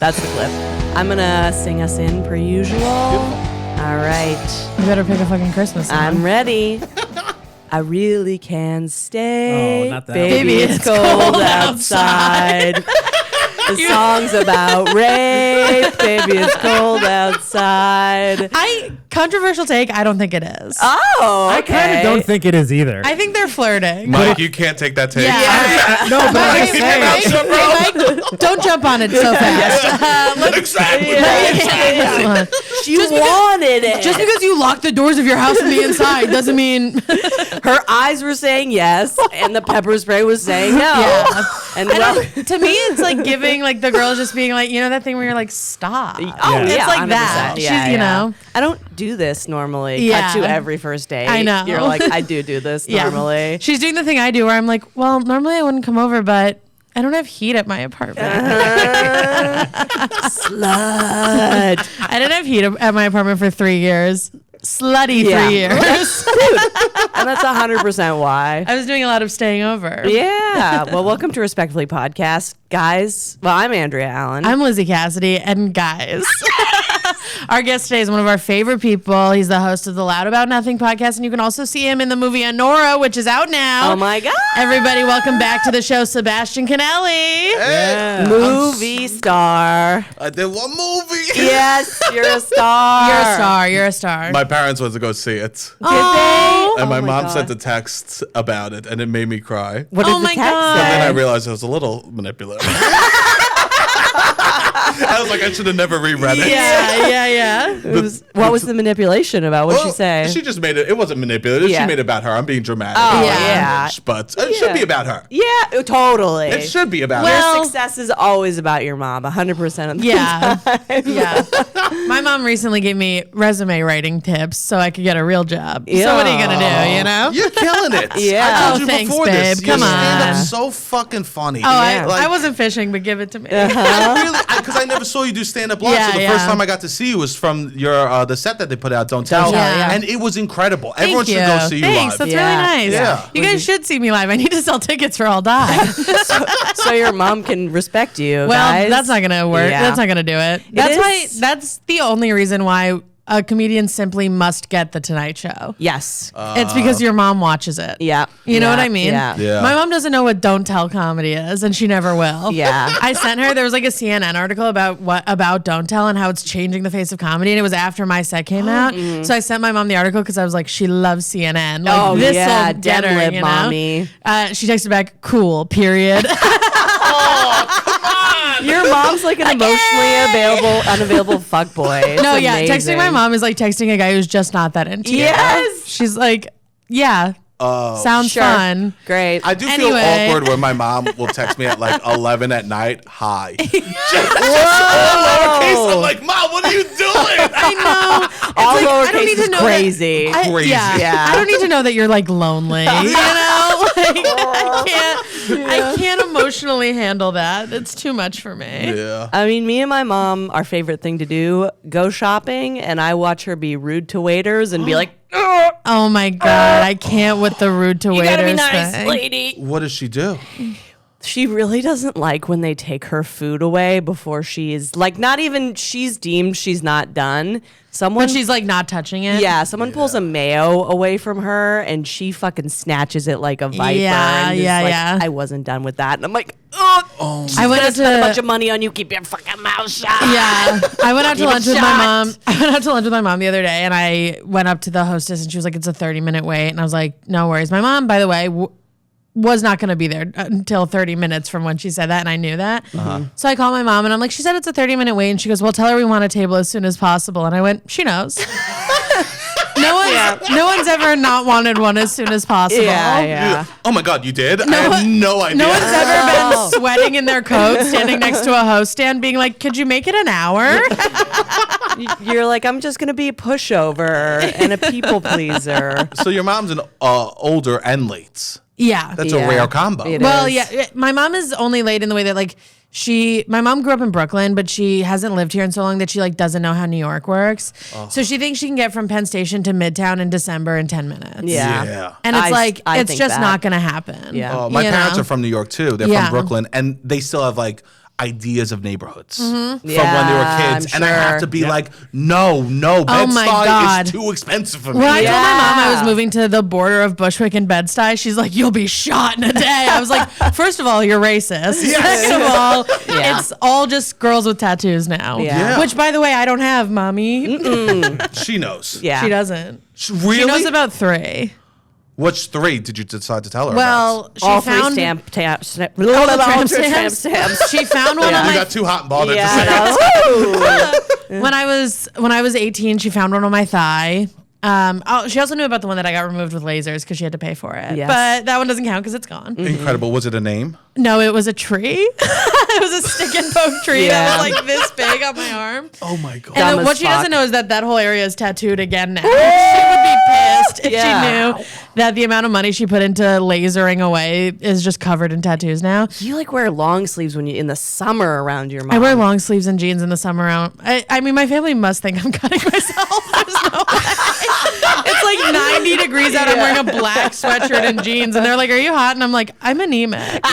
That's the clip. I'm going to sing us in per usual. All right. You better pick a fucking Christmas song. I'm ready. I really can stay. Oh, not that Baby, it's cold outside. The song's about rape. Baby, it's cold outside. Controversial take, I don't think it is. Oh, okay. I kind of don't think it is either. I think they're flirting. Mike, you can't take that take. Yeah. No, but I'm Hey, saying. Mike, don't jump on it so fast. Exactly. She wanted it. Just because you lock the doors of your house from the inside doesn't mean... Her eyes were saying yes, and the pepper spray was saying no. Yeah. And to me, it's like giving like the girl just being like, you know, that thing where you're like, stop. Oh, Yeah. It's yeah, like 100%. that. Yeah, She's, you know. I don't do this normally. Yeah. Cut to every first date. I know. You're like, I do this normally. She's doing the thing I do where I'm like, well, normally I wouldn't come over, but I don't have heat at my apartment. Slut. I didn't have heat at my apartment for 3 years. Slutty 3 years. And that's 100% why. I was doing a lot of staying over. Yeah. Well, welcome to Respectfully Podcast, guys. Well, I'm Andrea Allen. I'm Lizzie Cassidy, and guys, our guest today is one of our favorite people. He's the host of the Loud About Nothing podcast, and you can also see him in the movie Honora, which is out now. Oh my God. Everybody, welcome back to the show, Sebastian Conelli. Hey, Movie star. I did one movie. Yes, you're a star. You're a star. You're a star. My parents went to go see it. Did they? And my Oh mom God. sent a text about it, and it made me cry. What did Oh the my text God. say? And then I realized it was a little manipulative. I was like, I should have never reread it. Yeah. What was the manipulation about? What did she say? She just made it. It wasn't manipulative. Yeah. She made it about her. I'm being dramatic. Oh, Yeah. But it should be about her. Yeah, totally. It should be about Well- her. Your success is always about your mom, 100% of the Yeah. time. Yeah. My mom recently gave me resume writing tips so I could get a real job. Yeah. So what are you going to do, you know? You're killing it. Yeah. I told Oh, you thanks, before this. babe. Come Your stand-up's on. so fucking funny. Oh, Yeah. I wasn't fishing, but give it to me. Because I never saw you do stand-up live. Yeah, so the yeah. first time I got to see you was from your the set that they put out, Don't Tell. Yeah. And it was incredible. Thank Everyone you. should go see you Thanks. live. That's Yeah. really nice. Yeah. You guys should see me live. I need to sell tickets or I'll die. So your mom can respect you, Well, guys. that's not going to work. Yeah. That's not going to do it. That's is- why. That's the only reason why a comedian simply must get the Tonight Show. Yes. It's because your mom watches it. Yeah. You know Yeah. what I mean? Yeah. Yeah. My mom doesn't know what Don't Tell comedy is, and she never will. Yeah. I sent her. There was like a CNN article about Don't Tell and how it's changing the face of comedy, and it was after my set came out. So I sent my mom the article because I was like, she loves CNN. Like, Oh, this'll yeah. get her, Dem lib you know? mommy. She texted back, "Cool." Period. Your mom's like an emotionally unavailable fuckboy. No, It's yeah. amazing. Texting my mom is like texting a guy who's just not that into you. Yes. She's like, yeah. Sounds Sure. fun. Great. I do Anyway. feel awkward when my mom will text me at like 11 at night. Hi. Whoa. I'm like, Mom, what are you doing? I know. All It's like, I lowercase don't need is to know crazy. That, Crazy. Yeah. I don't need to know that you're like lonely. You know, like, I can't emotionally handle that. It's too much for me. Yeah. I mean, me and my mom, our favorite thing to do, go shopping, and I watch her be rude to waiters and be like, Oh my god, I can't with the rude to you waiters gotta be nice, thing. lady. What does she do? She really doesn't like when they take her food away before she's like, not even she's deemed she's not done. Someone But she's like not touching it. Yeah, someone pulls a mayo away from her and she fucking snatches it like a viper. Yeah, and is yeah, like, yeah. I wasn't done with that. And I'm like, oh, I went gonna out spend a bunch to of money on you. Keep your fucking mouth shut. yeah. I went out to Give it lunch with my shot. mom. I went out to lunch with my mom the other day, and I went up to the hostess, and she was like, "It's a 30-minute wait," and I was like, "No worries." My mom, by the way, was not going to be there until 30 minutes from when she said that, and I knew that. So I called my mom, and I'm like, "She said it's a 30-minute wait," and she goes, "Well, tell her we want a table as soon as possible." And I went, "She knows." No one's ever not wanted one as soon as possible. Yeah. Oh my God, you did? I had no idea. No one's ever been sweating in their coat, standing next to a host stand, being like, "Could you make it an hour?" You're like, I'm just gonna be a pushover and a people pleaser. So your mom's an older and late. Yeah. That's Yeah. a rare combo. It Well, is. yeah. My mom is only late in the way that like my mom grew up in Brooklyn, but she hasn't lived here in so long that she like doesn't know how New York works. So she thinks she can get from Penn Station to Midtown in December in 10 minutes. Yeah. Yeah. And it's I it's think just that. not going to happen. Yeah. My You parents know? are from New York too. They're Yeah. from Brooklyn, and they still have like ideas of neighborhoods from when they were Yeah, kids. I'm And I have sure. to be like, no, Bed-Stuy God. is too expensive for me. When I told my mom I was Yeah. moving to the border of Bushwick and Bed-Stuy, she's like, "You'll be shot in a day." I was like, first of all, you're racist. Second of all, it's all just girls with tattoos now. Yeah. Which, by the way, I don't have, mommy. She knows. Yeah. She doesn't. Really? She knows about 3. Which 3 did you decide to tell her Well, about? she All found three all tramp the stamps. stamps. She found one of You my got too hot and bothered Yeah, to say it. no. when I was 18. She found one on my thigh. She also knew about the one that I got removed with lasers because she had to pay for it. Yes. But that one doesn't count because it's gone. Incredible. Was it a name? No, it was a tree. It was a stick and poke tree that was Yeah. like this big on my arm. Oh my God. And Dumb as what she doesn't fuck. know is that whole area is tattooed again now. She would be pissed if Yeah. she knew that the amount of money she put into lasering away is just covered in tattoos now. You like wear long sleeves when you in the summer around your mom. I wear long sleeves and jeans in the summer. I mean, my family must think I'm cutting myself. There's no way. It's like 90 degrees out. I'm wearing a black sweatshirt and jeans, and they're like, "Are you hot?" And I'm like, "I'm anemic."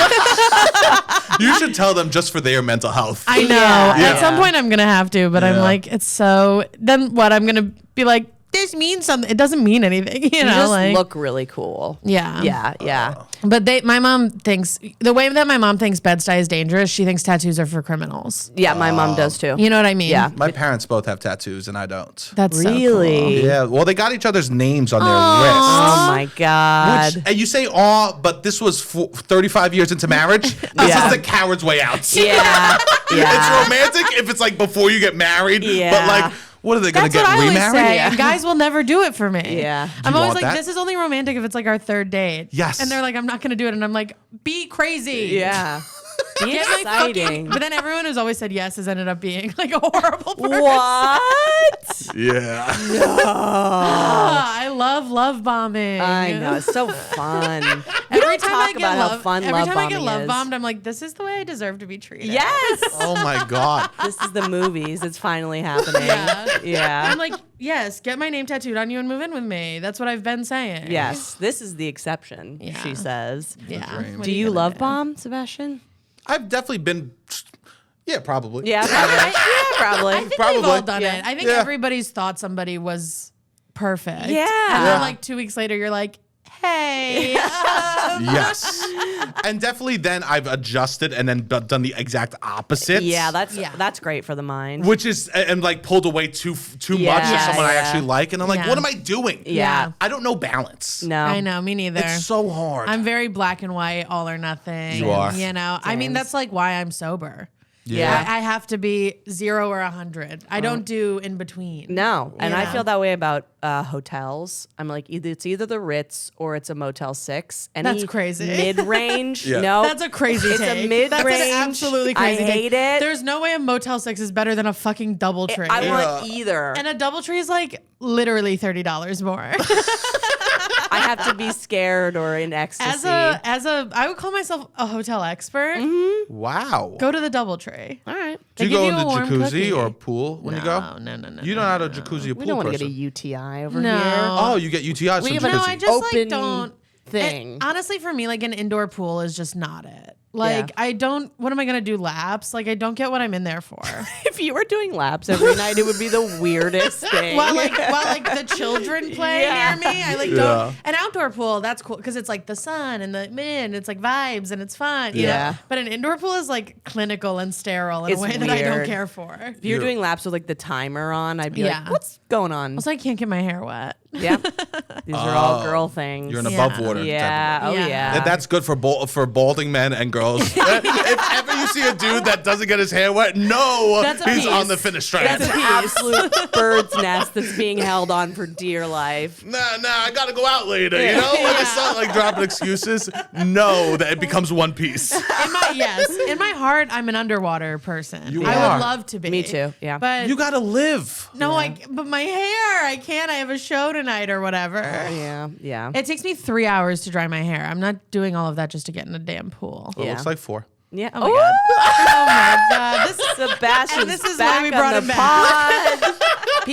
You should tell them just for their mental health. I know. Yeah. At some point, I'm gonna have to, but I'm Yeah. like, it's so. Then what? I'm gonna be like, this means something. It doesn't mean anything, you You know. just like, look really cool. yeah, Yeah. But my mom thinks the way that my mom thinks Bed-Stuy is dangerous. She thinks tattoos are for criminals. Yeah, my mom does too. You know what I mean? Yeah. My parents both have tattoos and I don't. That's Really? So cool. Yeah. Well, they got each other's names on their Oh wrists. my God. And you say, but this was 35 years into marriage. This Yeah. is the coward's way out. Yeah. It's Yeah. romantic if it's like before you get married. Yeah. But like, what are they going to That's get what I always remarried? say. And guys will never do it for me. Yeah. I'm you always want like, that? this is only romantic if it's like our 3rd date. Yes. And they're like, I'm not gonna do it. And I'm like, be crazy. Yeah. Be Get my fucking- exciting. But then everyone who's always said yes has ended up being like a horrible person. What? Yeah. I love bombing. I know. It's so fun. Every time I talk get about how love, fun every love time I get bombing love is. bombed, I'm like, this is the way I deserve to be treated. Yes. Oh my God. This is the movies. It's finally happening. Yeah. Yeah. I'm like, yes, get my name tattooed on you and move in with me. That's what I've been saying. Yes. This is the exception, Yeah. she says. Yeah. dream. What Do are you gonna love do? bomb, Sebastian? I've definitely been. Yeah, probably. Yeah, probably. Yeah, probably. I think we've Probably. all done Yeah. it. I think Yeah. everybody's thought somebody was perfect. Yeah. And Yeah. then like 2 weeks later, you're like, hey. Yes. And definitely then I've adjusted and then done the exact opposite. Yeah, Yeah. that's great for the mind. Which is, and like pulled away too much of Yeah, someone I yeah. actually like. And I'm like, Yeah. what am I doing? Yeah. I don't know balance. No. I know, me neither. It's so hard. I'm very black and white, all or nothing. You are. You know, I mean, Same. that's like why I'm sober. Yeah. I have to be 0 or 100. I don't do in between. No, and I Yeah. feel that way about hotels. I'm like, it's either the Ritz or it's a Motel 6. Any That's crazy. Mid-range, Yeah. no. That's a crazy It's take. a mid-range. That's an absolutely crazy I take. hate it. There's no way a Motel 6 is better than a fucking DoubleTree. I want either. And a DoubleTree is like literally $30 more. I have to be scared or in ecstasy. I would call myself a hotel expert. Wow. Go to the DoubleTree. All right. Do you They go give in you the a warm jacuzzi cookie. or pool when you go? No. You don't have a jacuzzi or pool We don't want to get a person. UTI over No. here. Oh, you get UTIs from have an No, jacuzzi. I just open like don't. thing. And honestly, for me, like an indoor pool is just not it. Like Yeah. I don't. What am I gonna do? Laps? Like I don't get what I'm in there for. If you were doing laps every night, it would be the weirdest thing. while like the children play Yeah. near me, I like Yeah. don't. An outdoor pool, that's cool because it's like the sun and the wind. It's like vibes and it's fun. You Yeah. know? But an indoor pool is like clinical and sterile in It's a way that I don't weird. care for. if you're doing laps with like the timer on, I'd be Yeah. like, what's going on? Also, I can't get my hair wet. Yeah. These are all girl things. You're an Yeah. above water. Yeah. Type Oh, Yeah. yeah. of that's good for balding men and girls. If ever you see a dude that doesn't get his hair wet, no, That's a he's piece. on the finish strand. That's an absolute bird's nest that's being held on for dear life. Nah, I gotta go out later. You know, when they start like dropping excuses, know that it becomes one piece. In my heart, I'm an underwater person. You I are. would love to be. Me too, yeah. But You gotta live. no, but my hair, I can't. I have a show tonight or whatever. Yeah. Yeah. It takes me 3 hours to dry my hair. I'm not doing all of that just to get in a damn pool. It Yeah. looks like 4. Yeah. Oh my god. Oh my god. This is Sebastian, And this is why we brought him back.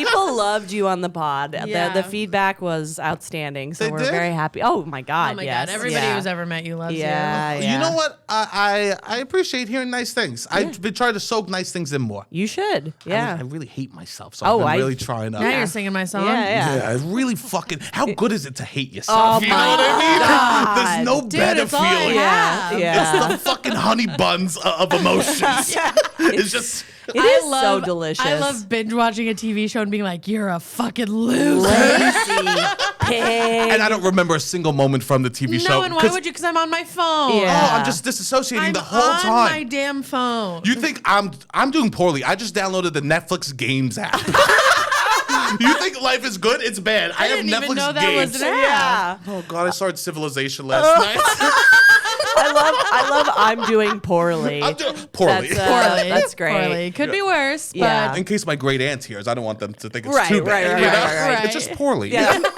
People loved you on the pod. Yeah. The feedback was outstanding, so They we're did? very happy. Oh my god! Oh my yes, God. Everybody yeah. who's ever met you loves Yeah, you. yeah. You know what? I appreciate hearing nice things. I've been trying to soak nice things in more. You should. Yeah. I really hate myself, so Oh, I've been I- really trying to. Now you're singing my song. yeah. Yeah, I really fucking. How good is it to hate Oh yourself? You know my what I mean? God. There's no Dude, better it's all I feeling. have. Yeah. Yeah. It's the fucking honey buns of emotions. It's just. It is so delicious. I love binge watching a TV show and being like, "You're a fucking loser." lazy pig. And I don't remember a single moment from the TV show. No, and why 'cause- would you? Because I'm on my phone. Yeah. Oh, I'm just disassociating I'm the whole on time. my damn phone. You think I'm doing poorly? I just downloaded the Netflix Games app. You think life is good? It's bad. I have didn't Netflix even know that Games. was an app. Yeah. Oh God, I started Civilization last night. I love I'm doing poorly. I'm doing poorly. That's, Poorly. That's great. Poorly. Could be worse, but Yeah. In case my great aunt hears, I don't want them to think it's Right, too bad. right, you right, know? right. It's just poorly. Yeah, I'm doing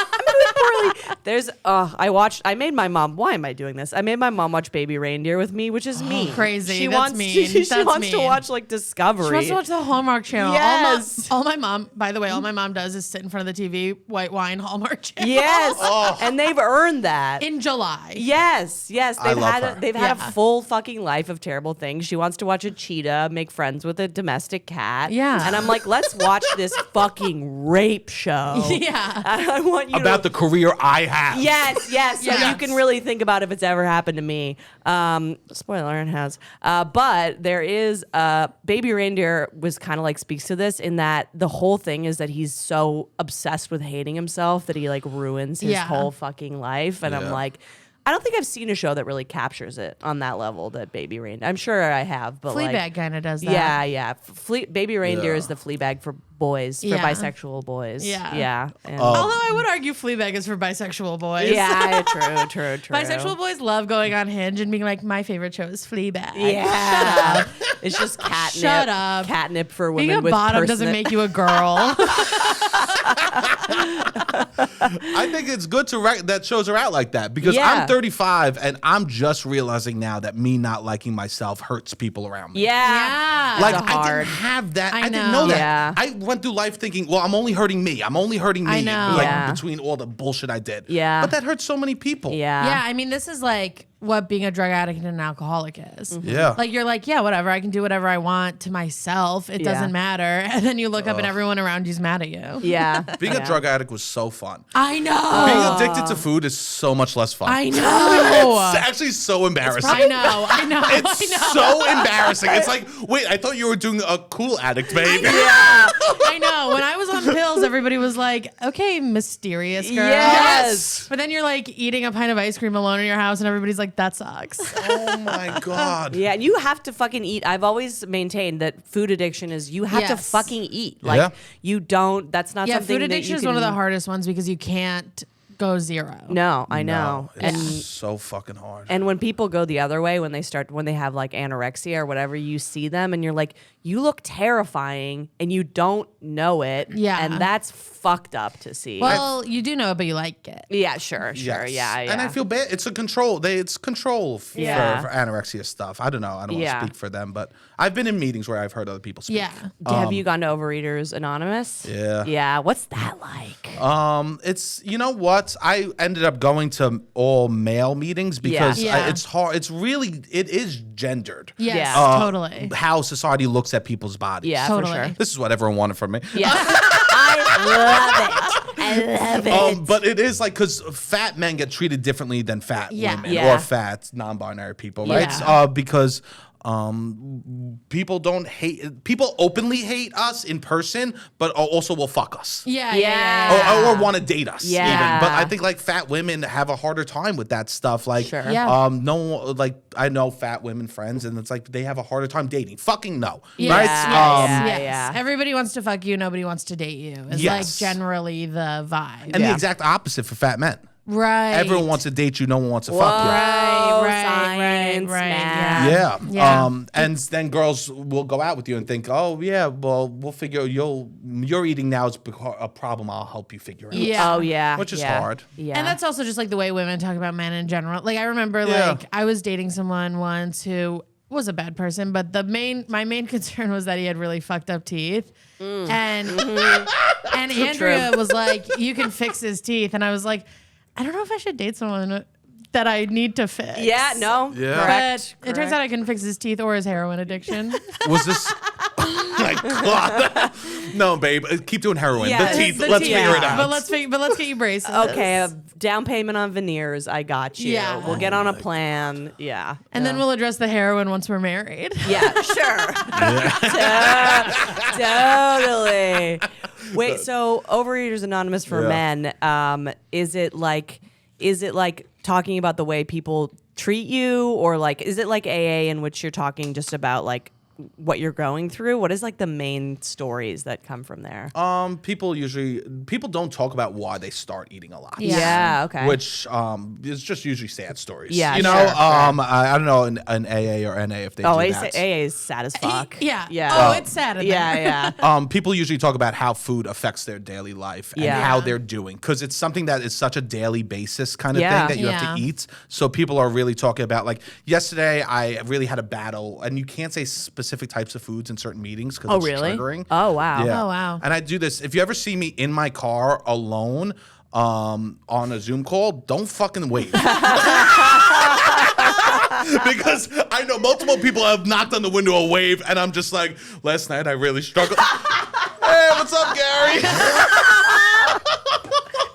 poorly. There's I made my mom. Why am I doing this? I made my mom watch Baby Reindeer with me, which is mean. crazy. She That's wants mean. she That's wants to mean. watch like Discovery. she wants to watch the Hallmark Channel. Yes. All my mom, by the way, all my mom does is sit in front of the TV, white wine Hallmark Channel. Yes, Oh. and they've earned that. In July. Yes, I love her. They've had Yeah. a full fucking life of terrible things. She wants to watch a cheetah make friends with a domestic cat. Yeah. and I'm like, let's watch this fucking rape show. Yeah. I want you About to. the career I have. Yes, so Yes. you can really think about if it's ever happened to me. Spoiler, it has. But there is Baby Reindeer was kind of like speaks to this in that the whole thing is that he's so obsessed with hating himself that he like ruins his Yeah. whole fucking life. And I'm Yeah. like, I don't think I've seen a show that really captures it on that level that Baby Reindeer. I'm sure I have, but Fleabag like, kind of does that. yeah. Baby Reindeer is the Fleabag for boys, for Yeah. bisexual boys. Yeah. Yeah. And- Although I would argue Fleabag is for bisexual boys. yeah, true. Bisexual boys love going on Hinge and being like, my favorite show is Fleabag. Yeah. It's just catnip. Shut up. Catnip for women Being a with bottom doesn't make you a girl. I think it's good to that shows are out like that because Yeah. I'm 35 and I'm just realizing now that me not liking myself hurts people around me. Yeah. Yeah. Like That's I hard. didn't have that. I I didn't know know. that. Yeah. I went through life thinking, well, I'm only hurting me. I'm only hurting me. I know. Like Yeah. between all the bullshit I did. Yeah. But that hurts so many people. Yeah. Yeah, I mean, this is like what being a drug addict and an alcoholic is. Yeah. Like, you're like, yeah, whatever. I can do whatever I want to myself. It Yeah. doesn't matter. And then you look up and everyone around you's mad at you. Yeah. Being Yeah. a drug addict was so fun. I know. Being addicted to food is so much less fun. I know. It's actually so embarrassing. I know. It's so embarrassing. It's like, wait, I thought you were doing a cool addict, babe. Yeah. I know. When I was on pills, everybody was like, okay, mysterious girl. Yes. But then you're like eating a pint of ice cream alone in your house and everybody's like, that sucks. Oh my God. Yeah, and you have to fucking eat. I've always maintained that food addiction is you have to Yes. fucking eat. Like Yeah. you don't. That's not Yeah, something. food that addiction you is one of can- the hardest ones because you can't go zero. No, I know. No, it's And so fucking hard. and when people go the other way, when they have like anorexia or whatever, you see them and you're like, you look terrifying and you don't know it. Yeah. And that's fucked up to see. Well, you do know it, but you like it. yeah, sure. Yes. Yeah. And I feel bad. It's a control. It's control Yeah. for anorexia stuff. I don't know. I don't want Yeah. to speak for them, but I've been in meetings where I've heard other people speak. Yeah. Have you gone to Overeaters Anonymous? Yeah. Yeah. What's that like? It's, you know what? I ended up going to all male meetings because Yeah. it's hard. It is gendered. Yes, Yeah. totally. How society looks at people's bodies. Yeah, Totally. for sure. This is what everyone wanted from me. Yeah. I love it. I love it. But it is like because fat men get treated differently than fat Yeah. women Yeah. or fat non-binary people, right? Yeah. Because people don't hate. People openly hate us in person, but also will fuck us. Yeah. Yeah. Or want to date us. Yeah. Even. But I think like fat women have a harder time with that stuff. Like, Sure. Yeah. I know fat women friends, and it's like they have a harder time dating. Fucking no, Yes, right? Yeah. yes. yeah. Everybody wants to fuck you. Nobody wants to date you. It's Yes. like generally the vibe. And the exact opposite for fat men. right. Everyone wants to date you. No one wants to Whoa, fuck you. science, math. Yeah. Yeah. And then girls will go out with you and think, oh yeah, well we'll figure you're eating now is a problem. I'll help you figure out. Yeah. Oh yeah. Which is yeah. hard. Yeah. And that's also just like the way women talk about men in general. Like I remember Yeah. like I was dating someone once who was a bad person, but my main concern was that he had really fucked up teeth. And and Andrea was like, you can fix his teeth. And I was like, I don't know if I should date someone that I need to fix. Yeah, no. Yeah. Correct. But it turns out I couldn't fix his teeth or his heroin addiction. Was this? Oh my God. No, babe. Keep doing heroin. Yeah, the teeth. the Let's teeth. figure it Yeah. out. But let's get you braces. Okay, a down payment on veneers. I got you. Yeah. We'll get on a plan. Yeah. And then we'll address the heroin once we're married. Yeah, sure. Totally. Wait, so Overeaters Anonymous for men, is it like talking about the way people treat you, or like is it like AA in which you're talking just about like what you're going through? What is like the main stories that come from there? People don't talk about why they start eating a lot. Yeah, okay. Which is just usually sad stories. Yeah, you know. sure. I don't know an AA or NA if they do that. AA is sad as fuck. Yeah. Yeah. Oh, it's sad in there. Yeah. People usually talk about how food affects their daily life and Yeah. how they're doing, because it's something that is such a daily basis kind of Yeah. thing that you have to eat. So people are really talking about, like, yesterday I really had a battle, and you can't say specific types of foods in certain meetings because Oh, it's really? triggering. Oh, wow. Yeah. Oh, wow. And I do this. If you ever see me in my car alone on a Zoom call, don't fucking wait. Because I know multiple people have knocked on the window a wave, and I'm just like, last night I really struggled. Hey, what's up, Gary?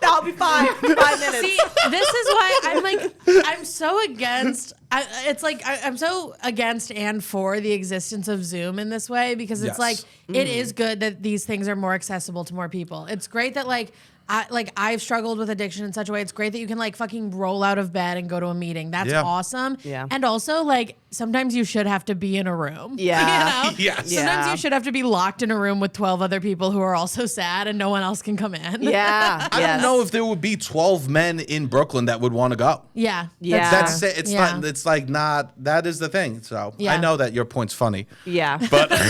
I'll be fine. 5 minutes. See, this is why I'm so against. I'm so against and for the existence of Zoom in this way, because it's Yes. like it is good that these things are more accessible to more people. It's great that I've struggled with addiction in such a way. It's great that you can like fucking roll out of bed and go to a meeting. That's awesome. Yeah. And also, like, sometimes you should have to be in a room. Yeah. You know? Yes. Yeah. Sometimes you should have to be locked in a room with 12 other people who are also sad and no one else can come in. Yeah. I don't know if there would be 12 men in Brooklyn that would want to go. Yeah. Yeah. That's it. It's Yeah. not. It's like not. That is the thing. So Yeah. I know that your point's funny, Yeah. but But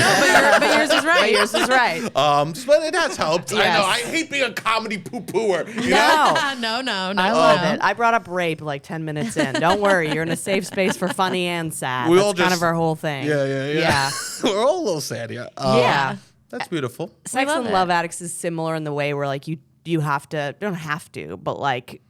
yours is right. But yours is right. but it has helped. I Yes. know. I hate being a comedy poo-pooer. You know? No. No. I love it. I brought up rape like 10 minutes in. Don't worry. You're in a safe space for funny and sad. We That's all kind just- of our whole thing. Yeah. We're all a little sad here. Yeah. That's beautiful. Sex love and it. Love Addicts is similar in the way where like you don't have to, but like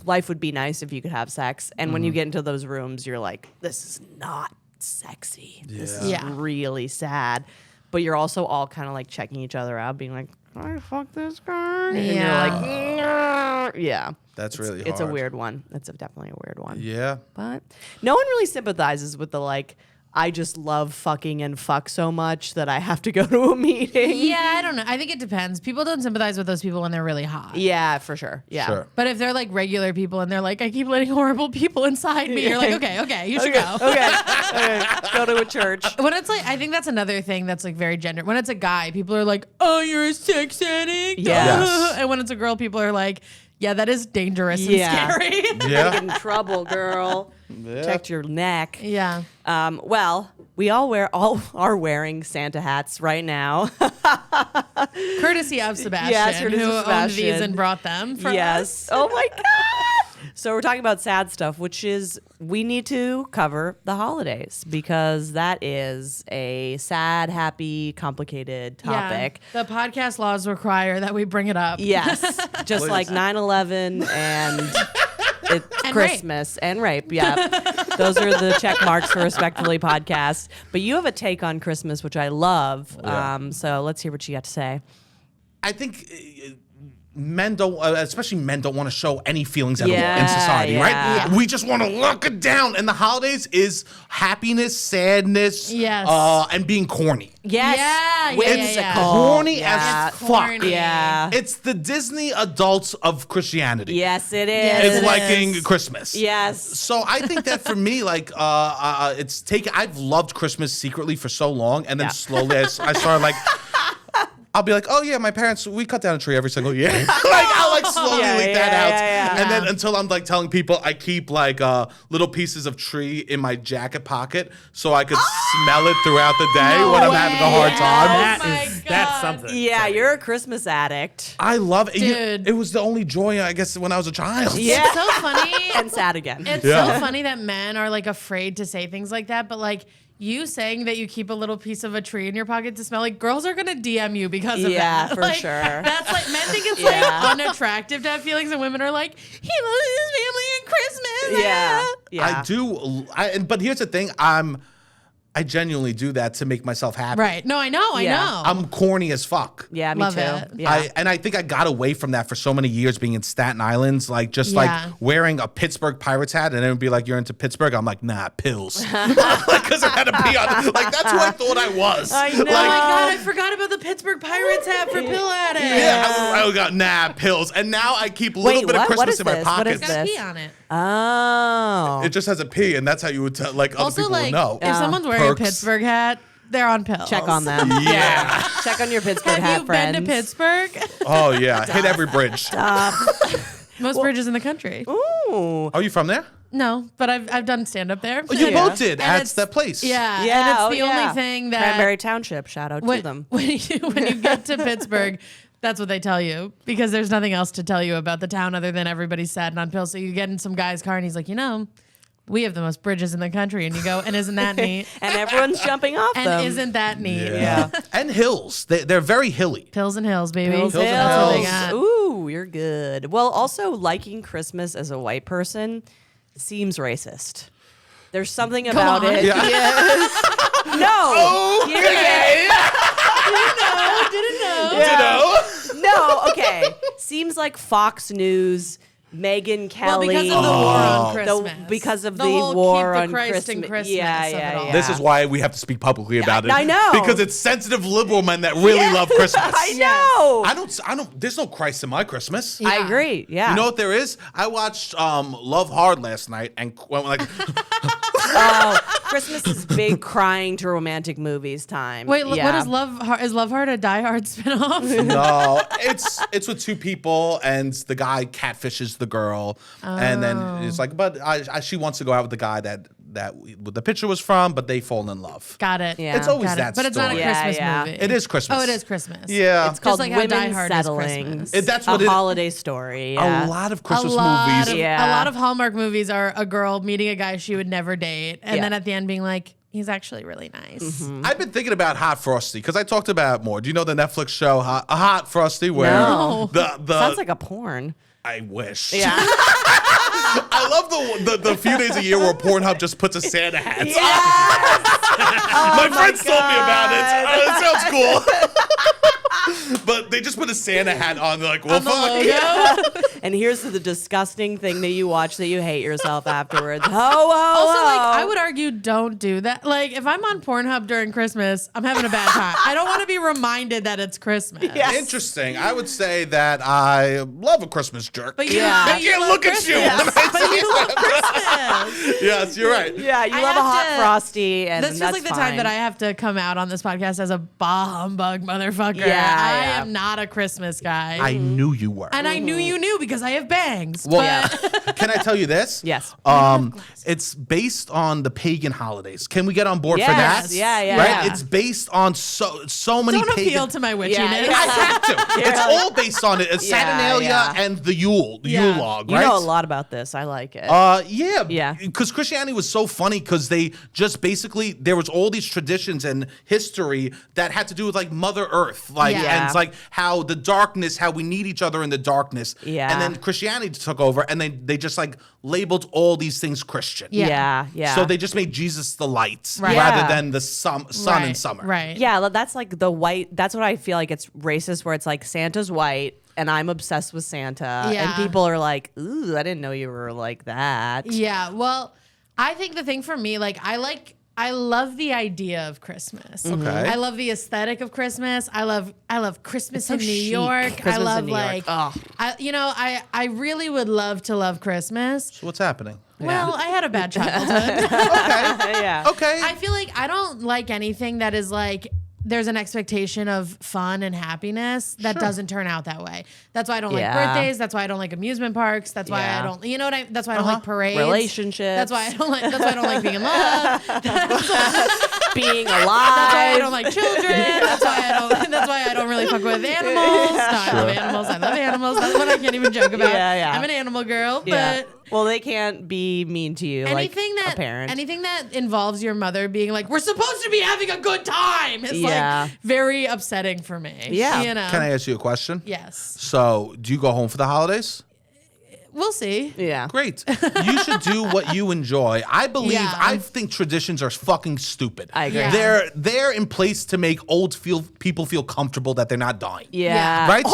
life would be nice if you could have sex. And when you get into those rooms, you're like, this is not sexy. This is Yeah. really sad. But you're also all kind of like checking each other out, being like, can I fuck this guy? And you're like, "No." Yeah. That's really It's a hard. weird one. It's definitely a weird one. Yeah. But no one really sympathizes with the like, I just love fucking and fuck so much that I have to go to a meeting. Yeah, I don't know. I think it depends. People don't sympathize with those people when they're really hot. Yeah, for sure. Yeah. Sure. But if they're like regular people and they're like, I keep letting horrible people inside me, you're like, okay, you should go. Okay. Go to a church. When it's like, I think that's another thing that's like very gender. When it's a guy, people are like, oh, you're a sex addict. Yes. And when it's a girl, people are like, yeah, that is dangerous Yeah. and scary. Yeah. Get in trouble, girl. Checked your neck. Yeah. Well, we all are wearing Santa hats right now. Courtesy of Sebastian, Yes, courtesy who of owned these Sebastian. and brought them for Yes. us. Oh my God. So we're talking about sad stuff, which is we need to cover the holidays because that is a sad, happy, complicated topic. Yeah. The podcast laws require that we bring it up. Yes. Just Please. like 9/11 and And Christmas and rape. Yeah. Those are the check marks for Respectfully Podcast. But you have a take on Christmas, which I love. Yeah. So let's hear what you got to say. I think men don't, especially men, don't want to show any feelings at all in Yeah, society, right? yeah. We just want to lock it down. And the holidays is happiness, sadness, Yes. and being corny. Yes. Yeah, Whimsical. Corny Yeah. as It's fuck. corny. Yeah. It's the Disney adults of Christianity. Yes, it Yes, is. It's it liking is. Christmas. Yes. So I think that for me, like, it's taken. I've loved Christmas secretly for so long, and then Yeah. slowly I started like. I'll be like, oh yeah, my parents, we cut down a tree every single year. I'll like slowly Yeah, leak that yeah, out. yeah. And then until I'm like telling people I keep like little pieces of tree in my jacket pocket so I could smell it throughout the day when I'm having a hard time. Oh my That's God. something. Yeah, you're a Christmas addict. I love it. Dude. It was the only joy, I guess, when I was a child. Yeah. It's so funny. And sad again. It's Yeah. so funny that men are like afraid to say things like that, but like you saying that you keep a little piece of a tree in your pocket to smell, like girls are gonna DM you because of Yeah, that. for Like, sure. That's like men think it's Yeah. like unattractive to have feelings, and women are like, he loves his family at Christmas. Yeah. Yeah. I do. But here's the thing. I genuinely do that to make myself happy. Right. No, I know. Yeah. I'm corny as fuck. Yeah, me Love too. it. Yeah. I think I got away from that for so many years being in Staten Island, like just Yeah. like wearing a Pittsburgh Pirates hat, and it would be like, you're into Pittsburgh? I'm like, nah, pills. Because I had to be on it. Like, that's who I thought I was. I know. Oh my God, I forgot about the Pittsburgh Pirates hat for Pill Addict. Yeah, I got nah, pills. And now I keep a little Wait, bit of what? What Christmas is in my this? What pockets. is Got this? pee on it. Oh. It just has a P, and that's how you would tell, like, other Also, people like, would know. if someone's wearing Perks. a Pittsburgh hat, they're on pills. Check on them. Yeah. Check on your Pittsburgh Have hat you friends. been to Pittsburgh? Oh, yeah. Hit every bridge. Most bridges in the country. Ooh. Are you from there? No, but I've done stand up there. Oh, you Yeah. both did. And At it's- that place. Yeah, Yeah, and it's oh, the yeah. only thing that Cranberry Township. Shout out to when, them. when you get to Pittsburgh, that's what they tell you because there's nothing else to tell you about the town other than everybody's sad and on pills. So you get in some guy's car and he's like, we have the most bridges in the country, and you go, and isn't that neat? And everyone's jumping off And them. isn't that neat? Yeah. And hills. They're very hilly. Pills and hills, baby. Hills and That's what they hills. got. Ooh, you're good. Well, also liking Christmas as a white person seems racist. There's something about on. it. Yeah. Yes. No. Okay. Didn't know. You know? No. Okay. Seems like Fox News, Megyn Well, Kelly. because of the war on Christmas. because of the the whole war keep the on Christ in Christmas. Christmas Yeah, of yeah, it all. yeah. This is why we have to speak publicly about it. I know. Because it's sensitive liberal men that really love Christmas. I know. I don't, there's no Christ in my Christmas. I agree. Yeah. You know what there is? I watched Love Hard last night and went like, Oh, Christmas is big crying to romantic movies time. Wait, yeah. what is Love Hard? Is Love Hard a Die Hard spinoff? no, it's with two people and the guy catfishes the girl, and then it's like, but she wants to go out with the guy that the picture was from, but they fall in love. Got it. Yeah. It's always Got it. that But it's not a story. Yeah, Christmas yeah. movie. It is Christmas. Oh, it is Christmas. Yeah, It's called like how Die Women Hard is Settling. Christmas. That's a what it- holiday story. Yeah. a lot of A Christmas lot movies. of Yeah. a lot of Hallmark movies are a girl meeting a guy she would never date, and Yeah. then at the end being like, he's actually really nice. I've been thinking about Hot Frosty because I talked about it more. Do you know the Netflix show Hot Frosty? Where No. the Sounds like a porn. I wish. Yeah. I love the few days a year where Pornhub just puts a Santa hat. My friends told me about it. It sounds cool. But they just put a Santa hat on. They're like, well, fuck. And here's the disgusting thing that you watch that you hate yourself afterwards. Ho, ho, Also, ho. like, I would argue, don't do that. Like, if I'm on Pornhub during Christmas, I'm having a bad time. I don't want to be reminded that it's Christmas. Yeah. Interesting. I would say that I love a Christmas jerk. But you, Yeah. but I you can't love look at you. Christmas. when I But say you love that. Christmas. Yes, you're right. Yeah, you I love a have hot to- frosty, and That's just like the time that I have to come out on this podcast as a bah humbug motherfucker. Yeah, I yeah. am not a Christmas guy. I knew you were. and I knew you knew because I have bangs. Well, but can I tell you this? Yes. It's based on the pagan holidays. Can we get on board for Yes, that? yeah, yeah, Right? yeah. It's based on so many don't pagan. appeal to my witchiness. Yeah. I have to. It's all based on it. Saturnalia yeah. and the Yule log, You right? know a lot about this. I like it. Yeah. Yeah. Because Christianity was so funny because they just basically, there was all these traditions and history that had to do with like Mother Earth. Like, Yeah. and it's like how the darkness, how we need each other in the darkness. Yeah. And then Christianity took over and they just like labeled all these things Christian. yeah, yeah. So they just made Jesus the light Right. rather Yeah. than the sun right, in summer. Right. Yeah, that's like the white. That's what I feel like it's racist, where it's like Santa's white, and I'm obsessed with Santa, Yeah. and people are like, "Ooh, I didn't know you were like that." Yeah. Well, I think the thing for me, like, I love the idea of Christmas. Okay. I love the aesthetic of Christmas. I love Christmas so in New chic. York. Christmas I love in New York. like Oh. I really would love to love Christmas. So what's happening? Well, I had a bad childhood. Okay. Yeah. Okay. I feel like I don't like anything that is like there's an expectation of fun and happiness that doesn't turn out that way. That's why I don't like Yeah. birthdays. That's why I don't like amusement parks. That's why I Yeah. don't, you know what I, that's why I don't like parades. Relationships. That's why I don't like, that's why I don't like being in love. Being That's why I alive. don't like children. That's why I don't really fuck with animals. No, I love animals. I love animals. That's what I can't even joke about. Yeah. I'm an animal girl, Yeah. but Well, they can't be mean to you anything like that a parent. anything that involves your mother being like, we're supposed to be having a good time, is like very upsetting for me. Yeah. You know? Can I ask you a question? Yes. So, do you go home for the holidays? We'll see. Yeah. Great. You should do what you enjoy. I believe. Yeah. I think traditions are fucking stupid. I agree. Yeah. They're in place to make people feel comfortable that they're not dying. Yeah. Right?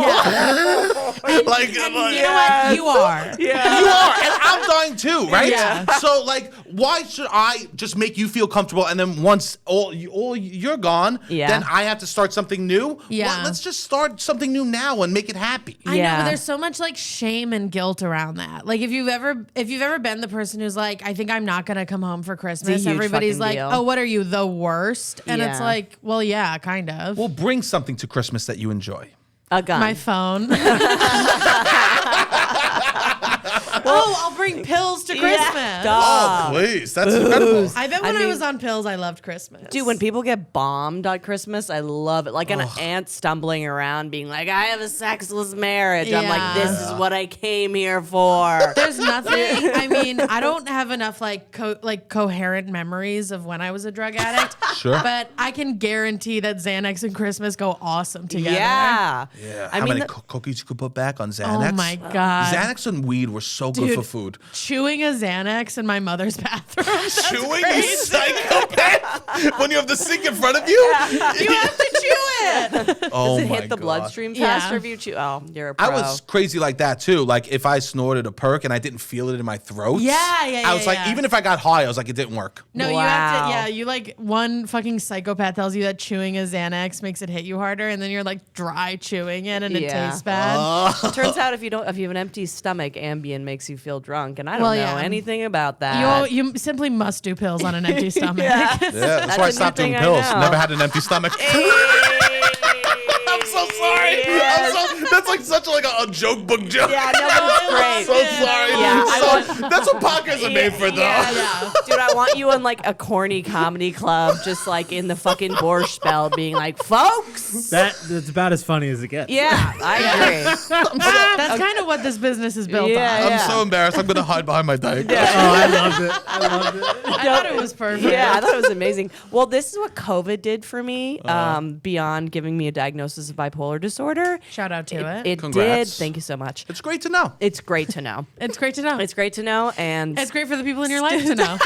Yeah. Like, You know what? You are. Yeah. you are, and I'm dying too, right? Yeah. So, like, why should I just make you feel comfortable, and then once all you're gone, then I have to start something new? Yeah. Well, let's just start something new now and make it happy. I know, Yeah. but there's so much like shame and guilt around that. Like if you've ever been the person who's like, I think I'm not gonna come home for Christmas. huge Everybody's fucking like, deal. oh, what are you, the worst? And it's Yeah. like, well, yeah, kind of. Well, bring something to Christmas that you enjoy. A gun. My phone. Oh, I'll bring pills to Christmas. Oh, please. That's incredible. I bet when I mean- was on pills, I loved Christmas. Dude, when people get bombed on Christmas, I love it. Like an aunt stumbling around being like, I have a sexless marriage. I'm like, Yeah. this is what I came here for. There's nothing. I mean, I don't have enough like coherent memories of when I was a drug addict. Sure. But I can guarantee that Xanax and Christmas go awesome together. Yeah. Yeah. I How mean, many cookies you could put back on Xanax? Oh my God. Xanax and weed were so good Dude, for food. Chewing a Xanax in my mother's bathroom. That's Chewing, you crazy. psychopath! When you have the sink in front of you? You have to chew it. Oh does it my hit the God. bloodstream Yeah. faster if you chew? Oh, you're a pro. I was crazy like that too. Like if I snorted a perk and I didn't feel it in my throat. Yeah, I was like, yeah. even if I got high, I was like, it didn't work. No, you have Wow. to. Yeah, you like one fucking psychopath tells you that chewing a Xanax makes it hit you harder, and then you're like dry chewing it, and it Yeah. tastes bad. Turns out if you have an empty stomach, Ambien makes you feel drunk, and I don't Well, know yeah. anything about that. You simply must do pills on an empty stomach. Yeah. Yeah, that's why I a new stopped doing thing I pills. know. Never had an empty stomach. I'm so sorry. Yes. That's like such like a joke book joke. Yeah, no, but it's great. So sorry. Yeah, I That's what podcasts are made for, though. Yeah. Dude, I want you in like a corny comedy club, just like in the fucking Borscht Belt, being like, folks. That's about as funny as it gets. Yeah, I agree. That's kind of what this business is built Yeah, on. I'm so embarrassed. I'm gonna hide behind my diagram. Oh, I loved it. I loved it. I thought it was perfect. Yeah, I thought it was amazing. Well, this is what COVID did for me, beyond giving me a diagnosis of bipolar disorder. Shout out to it. It did. Congrats. Thank you so much. It's great to know. It's great to know. It's great to know. It's great to know, and It's great for the people in your life to know.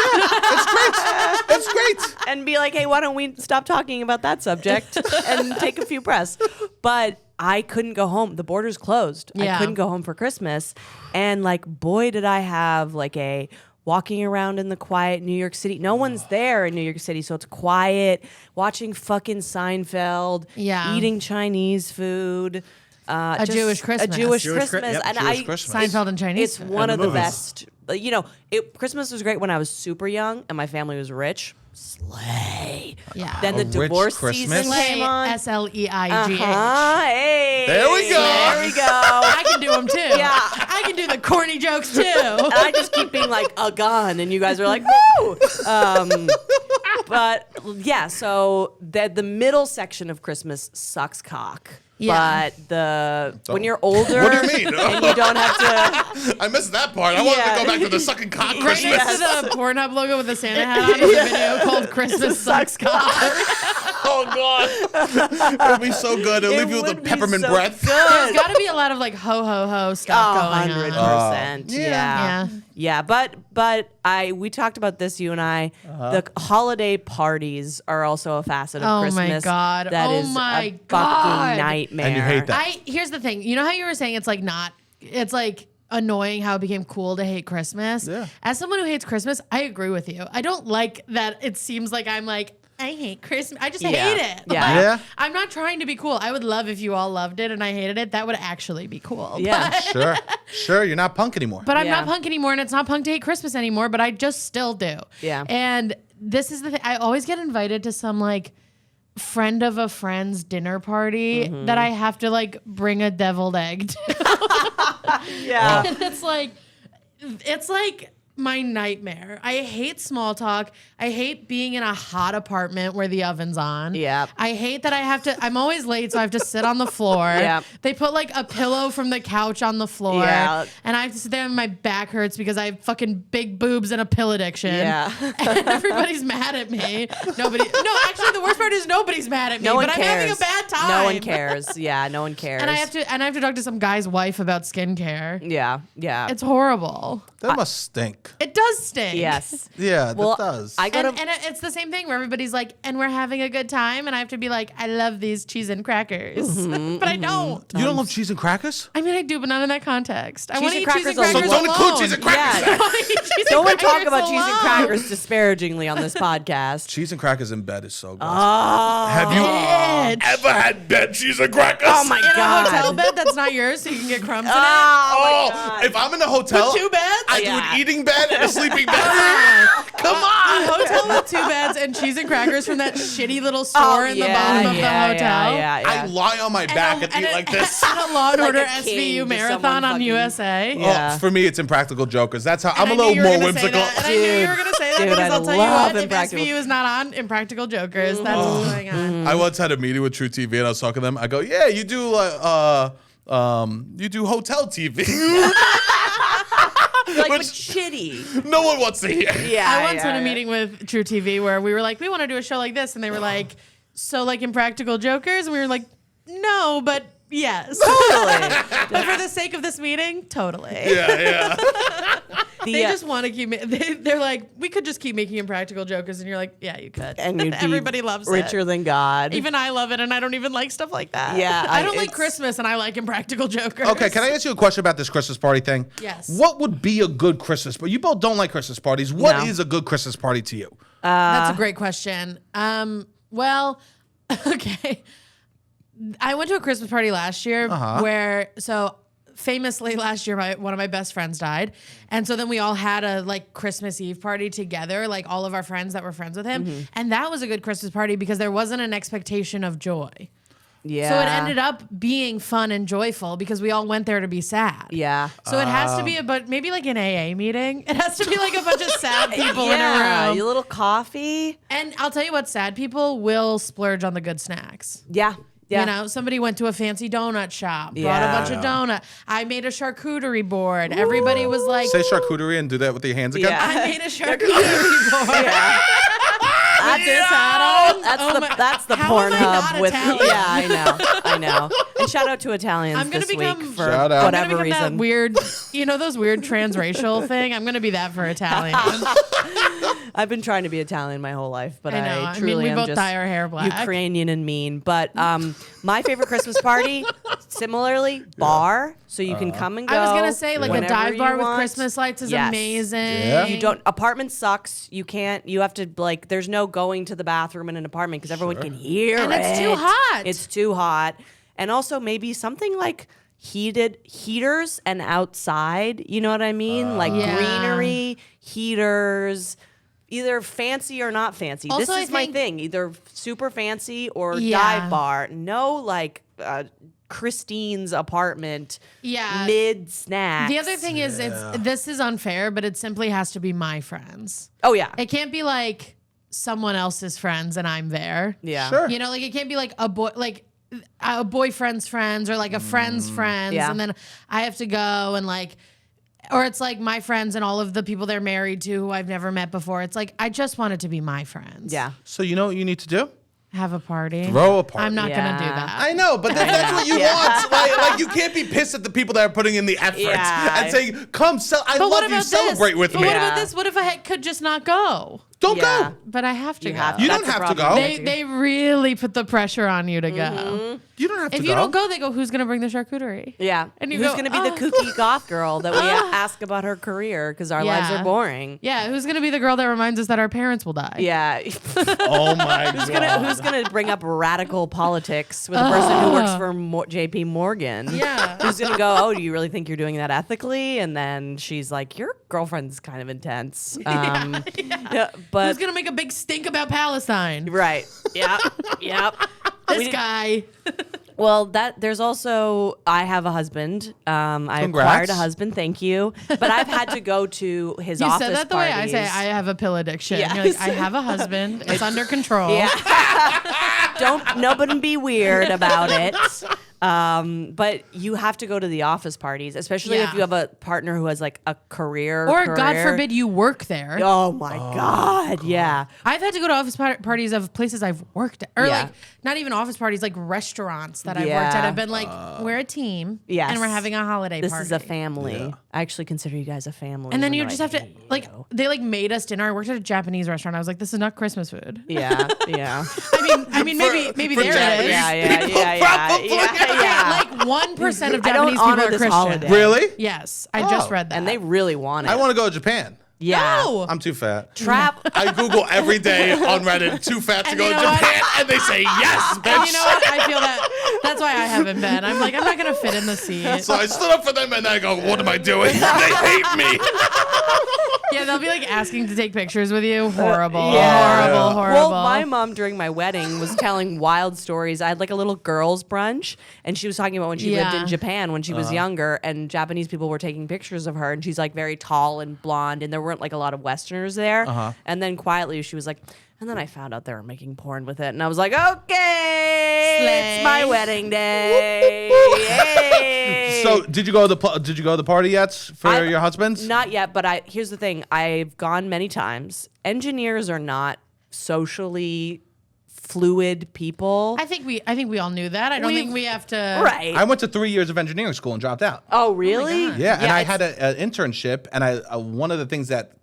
It's great. and be like, hey, why don't we stop talking about that subject and take a few breaths? But I couldn't go home. The borders closed. Yeah. I couldn't go home for Christmas. And like, boy, did I have like a walking around in the quiet New York City. No one's there in New York City, so it's quiet. Watching fucking Seinfeld. Yeah. Eating Chinese food. A Jewish Christmas. A Jewish Jewish Christmas. yep, and Jewish I, Christmas. Seinfeld and Chinese. it's one And of the the movies. best. You know, Christmas was great when I was super young and my family was rich. Slay. Yeah. Then A the rich divorce Christmas? season came on. SLEIGH. Hey. There we go. There we go. I can do them too. Yeah. I can do the corny jokes too. And I just keep being like a gun, and you guys are like, woo! But yeah, so the middle section of Christmas sucks cock. Yeah. But when you're older, What do you mean? and you don't have to. I missed that part. I wanted Yeah. to go back to the sucking cock Right Christmas. next to the Pornhub logo with the Santa hat on, there's a video called Christmas Sucks Cock. Oh god, it would be so good. It'll leave you with a would be peppermint so breath. There's Good. got to be a lot of like ho ho ho stuff going 100%. on. Yeah. Yeah, but we talked about this, you and I. The holiday parties are also a facet of Oh my Christmas. God. That Oh is my a God. fucking nightmare. And you hate that. Here's the thing. You know how you were saying it's like annoying how it became cool to hate Christmas? Yeah. As someone who hates Christmas, I agree with you. I don't like that it seems like I'm like, I hate Christmas. I just hate it. Yeah. Like, Yeah. I'm not trying to be cool. I would love if you all loved it and I hated it. That would actually be cool. Yeah. Sure, you're not punk anymore. But I'm Yeah. not punk anymore, and it's not punk to hate Christmas anymore, but I just still do. Yeah. And this is the thing. I always get invited to some like friend of a friend's dinner party that I have to like bring a deviled egg to. Yeah. And it's like my nightmare. I hate small talk. I hate being in a hot apartment where the oven's on. Yep. I hate that I'm always late, so I have to sit on the floor. Yep. They put like a pillow from the couch on the floor. Yeah. And I have to sit there and my back hurts because I have fucking big boobs and a pill addiction. Yeah. And everybody's mad at me. No, actually the worst part is nobody's mad at me. No one but cares. I'm having a bad time. No one cares. Yeah, no one cares. And I have to talk to some guy's wife about skincare. Yeah, yeah. It's horrible. That must stink. It does stink. Yes. Yeah, Well, that does. I go to And it's the same thing where everybody's like, and we're having a good time, and I have to be like, I love these cheese and crackers, but I don't. You don't love cheese and crackers? I mean, I do, but not in that context. I Cheese want to and eat cheese and crackers crackers alone. So don't include alone. cheese and crackers. Yeah. I wanna eat cheese and don't want to talk crackers about cheese and alone. crackers disparagingly on this podcast. Cheese and crackers in bed is so good. Oh, Have you Bitch. ever had bed cheese and crackers? oh my In a god. hotel bed that's not yours, so you can get crumbs in it. Oh, my Oh, God. if I'm in a hotel, Two beds? I do Yeah. an eating bed and a sleeping bed. Come A on. hotel with 2 beds and cheese and crackers from that shitty little store Oh, in the bottom of the hotel. Yeah, yeah. I lie on my back and eat like this. And a Law and Like Order a king, SVU just marathon someone on fucking- USA. Yeah. Oh, for me, it's Impractical Jokers. That's how I'm And a I knew little you were more gonna say whimsical. that, and I knew you were going to say that Dude, because I I'll tell you love what, if Impractical- SVU is not on Impractical Jokers, that's what's going on. I once had a meeting with True TV and I was talking to them. I go, yeah, you do you do hotel TV. Like, but Which- shitty. No one wants to hear. Yeah. I once had a meeting with True TV where we were like, we want to do a show like this. And they were like, so like Impractical Jokers? And we were like, no, but yes. Totally. But for the sake of this meeting, totally. Yeah. They just want to keep. They're like, we could just keep making Impractical Jokers, and you're like, yeah, you could. and you'd be Everybody loves richer it. than God. Even I love it, and I don't even like stuff like that. Yeah, I don't like it's- Christmas, and I like Impractical Jokers. Okay, can I ask you a question about this Christmas party thing? Yes. What would be a good Christmas? But you both don't like Christmas parties. What is No. a good Christmas party to you? That's a great question. Well, okay. I went to a Christmas party last year where, so famously last year, one of my best friends died. And so then we all had a like Christmas Eve party together, like all of our friends that were friends with him. And that was a good Christmas party because there wasn't an expectation of joy. Yeah. So it ended up being fun and joyful because we all went there to be sad. Yeah. So it has to be maybe like an AA meeting. It has to be like a bunch of sad people yeah. in a room. A little coffee. And I'll tell you what, sad people will splurge on the good snacks. Yeah. Yeah. You know, somebody went to a fancy donut shop, brought a Yeah. bunch of donut. I made a charcuterie board. Everybody was like, Say charcuterie and do that with your hands again. Yeah. I made a charcuterie board. That's the how am I Pornhub not with. Italian? Yeah, I know. And shout out to Italians I'm gonna this become- week for Shout out. I'm gonna whatever become that reason. weird, you know, those weird transracial thing. I'm gonna be that for Italian. I've been trying to be Italian my whole life, but I know. I mean, truly we am both just dye our hair black. Ukrainian and mean. But my favorite Christmas party, similarly, bar. So you can come and go. I was gonna say like a whenever dive you bar with want. Christmas lights is Yes. amazing. Yeah. You don't. Apartment sucks. You can't. You have to like. There's no going to the bathroom in an apartment because everyone can hear And it. it's too hot. It's too hot. And also maybe something like heaters and outside. You know what I mean? Like Yeah. greenery, heaters. Either fancy or not fancy. Also, This I is my think- thing. Either super fancy or Yeah. dive bar. No like Christine's apartment. Yeah. Mid snacks. The other thing is, this is unfair, but it simply has to be my friends. Oh yeah. It can't be like someone else's friends and I'm there. Yeah. Sure. You know, like it can't be like a boyfriend's friends or like a friend's friends, Yeah. and then I have to go and like, or it's like my friends and all of the people they're married to who I've never met before. It's like I just want it to be my friends. Yeah. So you know what you need to do? Have a party. Throw a party. I'm not gonna do Yeah. that. I know, but that's what you want. Like you can't be pissed at the people that are putting in the effort Yeah. and saying, "Come, I But what love you. about Celebrate this? with But me." what about Yeah. this? What if I could just not go? Don't Yeah. go. But I have to You go. have You That's don't the have to problem. go. They really put the pressure on you to go. Mm-hmm. You don't have to If go. you don't go, they go, who's going to bring the charcuterie? Yeah. And you Who's go, going to be the "Oh." kooky goth girl that we ask about her career because our lives Yeah. are boring? Yeah, who's going to be the girl that reminds us that our parents will die? Yeah. Oh my god. Who's gonna bring up radical politics with a person who works for JP Morgan? Yeah. Who's gonna go, oh, do you really think you're doing that ethically? And then she's like, your girlfriend's kind of intense. Yeah, but Who's going to make a big stink about Palestine? right. Yep. Yep. This guy. Well, there's also I have a husband. I Congrats. acquired a husband. Thank you. But I've had to go to his You office said that the parties. way I say I have a pill addiction. Yes. You're like, I have a husband. It's under control. Don't nobody be weird about it. But you have to go to the office parties, especially if you have a partner who has like a career. Or God forbid you work there. Oh my God. Yeah. I've had to go to office parties of places I've worked at. Or Yeah. like, not even office parties, like restaurants that I've Yeah. worked at. I've been like, we're a team. Yes. And we're having a holiday This party. is a family. Yeah. I actually consider you guys a family. And then even you though just I have to, hate like, you. they like made us dinner. I worked at a Japanese restaurant. I was like, this is not Christmas food. Yeah. Yeah. I mean, maybe for there Japanese it is. Yeah. Like 1% of I don't Japanese honor people are this Christian. holiday. Really? Yes, I just Oh. read that. And they really want it. I want to go to Japan. Yeah. No. I'm too fat. Trap. I Google every day on Reddit, too fat to And go you to know what? Japan, and they say yes, bitch. And you know what? I feel that. That's why I haven't been. I'm like, I'm not gonna fit in the seat. So I stood up for them, and I go, what am I doing? They hate me. Yeah, they'll be like asking to take pictures with you. Horrible. Yeah. Horrible. Well, my mom during my wedding was telling wild stories. I had like a little girls' brunch, and she was talking about when she lived in Japan when she was younger, and Japanese people were taking pictures of her, and she's like very tall and blonde, and there weren't like a lot of Westerners there. And then quietly she was like, and then I found out they were making porn with it, and I was like, okay, Slay. it's my wedding day. Yay. So did you go to the party yet for your husband? Not yet, but here's the thing. I've gone many times. Engineers are not socially fluid people. I think we all knew that. I don't think we have to. Right. I went to 3 years of engineering school and dropped out. Oh, really? Yeah, and I it's- had an internship, and one of the things that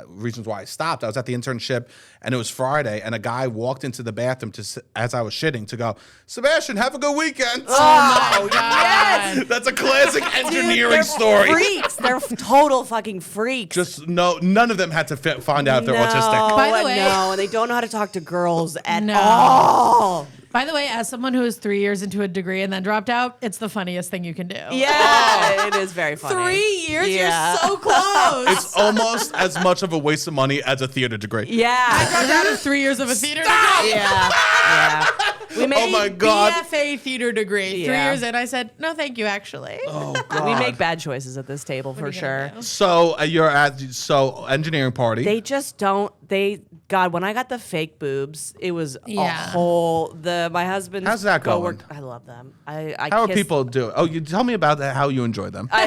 reasons why I stopped, I was at the internship, and it was Friday, and a guy walked into the bathroom as I was shitting to go, Sebastian, have a good weekend. Oh my God. That's a classic Dude, engineering they're story. Freaks. They're total fucking freaks. Just none of them had to find out if they're autistic. By the way- no, and they don't know how to talk to girls at No. all. By the way, as someone who is 3 years into a degree and then dropped out, it's the funniest thing you can do. Yeah, it is very funny. 3 years? Yeah. You're so close. It's almost as much of a waste of money as a theater degree. Yeah. dropped out of 3 years of a theater degree. Yeah. We made Oh my God. BFA theater degree. 3 Yeah. years in, I said, no, thank you, actually. Oh, God. We make bad choices at this table for sure. So you're at engineering party. They just don't. God, when I got the fake boobs, it was a Yeah. whole. My husband's How's that going? coworker- I love them. I How are kiss- people doing? Oh, you tell me about that. How you enjoy them? I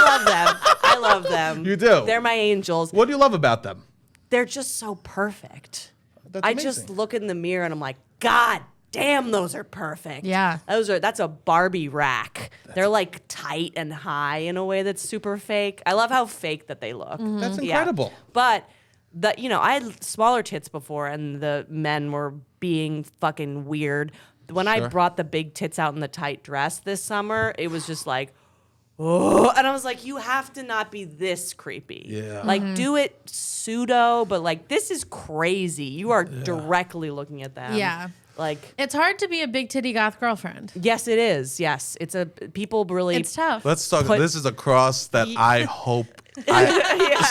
love them. I love them. You do? They're my angels. What do you love about them? They're just so perfect. That's I amazing. just look in the mirror and I'm like, God damn, those are perfect. Yeah. That's a Barbie rack. They're like tight and high in a way that's super fake. I love how fake that they look. That's Yeah. incredible. But I had smaller tits before, and the men were being fucking weird. When I Sure. brought the big tits out in the tight dress this summer, it was just like, oh, and I was like, you have to not be this creepy. Yeah. Like, do it pseudo, but like, this is crazy. You are directly looking at them. Yeah. Like, It's hard to be a big titty goth girlfriend. yes, it is. Yes, people really. It's tough. Let's talk. Put- This is a cross that I hope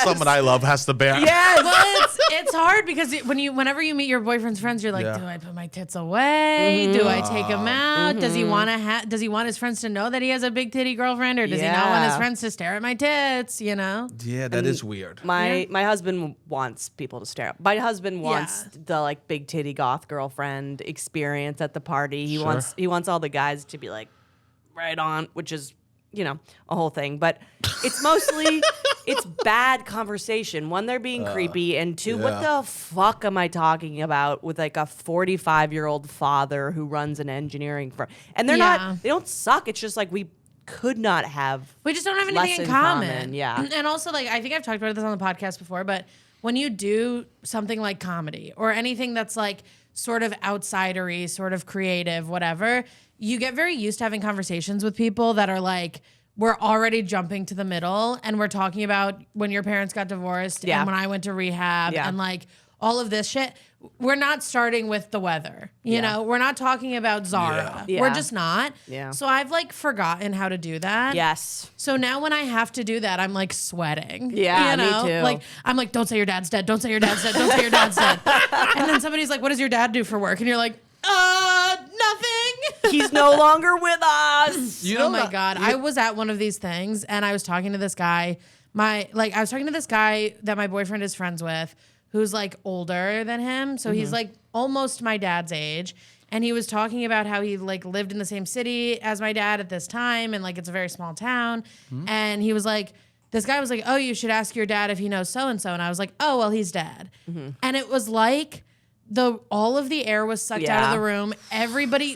someone I love has to bear. Yes. Well, it's hard because whenever you meet your boyfriend's friends, you're like, Yeah. do I put my tits away? Do I take him out? Does he want to? Does he want his friends to know that he has a big titty girlfriend, or does he not want his Yeah. friends to stare at my tits? You know? Yeah, that is weird. My husband wants people to stare. My husband wants the like big titty goth girlfriend experience at the party. He wants all the guys to be like right on, which is a whole thing. But it's mostly it's bad conversation. One, they're being creepy, and two, what the fuck am I talking about with like a 45-year-old father who runs an engineering firm? And they're Yeah. they don't suck. It's just like we could not have. We just don't have less anything in in common. common, yeah. And also, like, I think I've talked about this on the podcast before, but when you do something like comedy or anything that's like sort of outsidery, sort of creative, whatever, you get very used to having conversations with people that are like, we're already jumping to the middle and we're talking about when your parents got divorced Yeah. and when I went to rehab Yeah. and like all of this shit. We're not starting with the weather. You know, we're not talking about Zara. Yeah. We're Yeah. just not. Yeah. So I've like forgotten how to do that. Yes. So now when I have to do that, I'm like sweating. Yeah, you me know? too. Like I'm like, don't say your dad's dead. Don't say your dad's dead. Don't say your dad's dead. And then somebody's like, what does your dad do for work? And you're like, nothing. He's no longer with us. Oh my God. I was at one of these things and I was talking to this guy. I was talking to this guy that my boyfriend is friends with who's like older than him. So he's like almost my dad's age. And he was talking about how he like lived in the same city as my dad at this time. And like, it's a very small town. And he was like, this guy was like, oh, you should ask your dad if he knows so-and-so. And I was like, oh, well, he's dead. And it was like all of the air was sucked out of the room.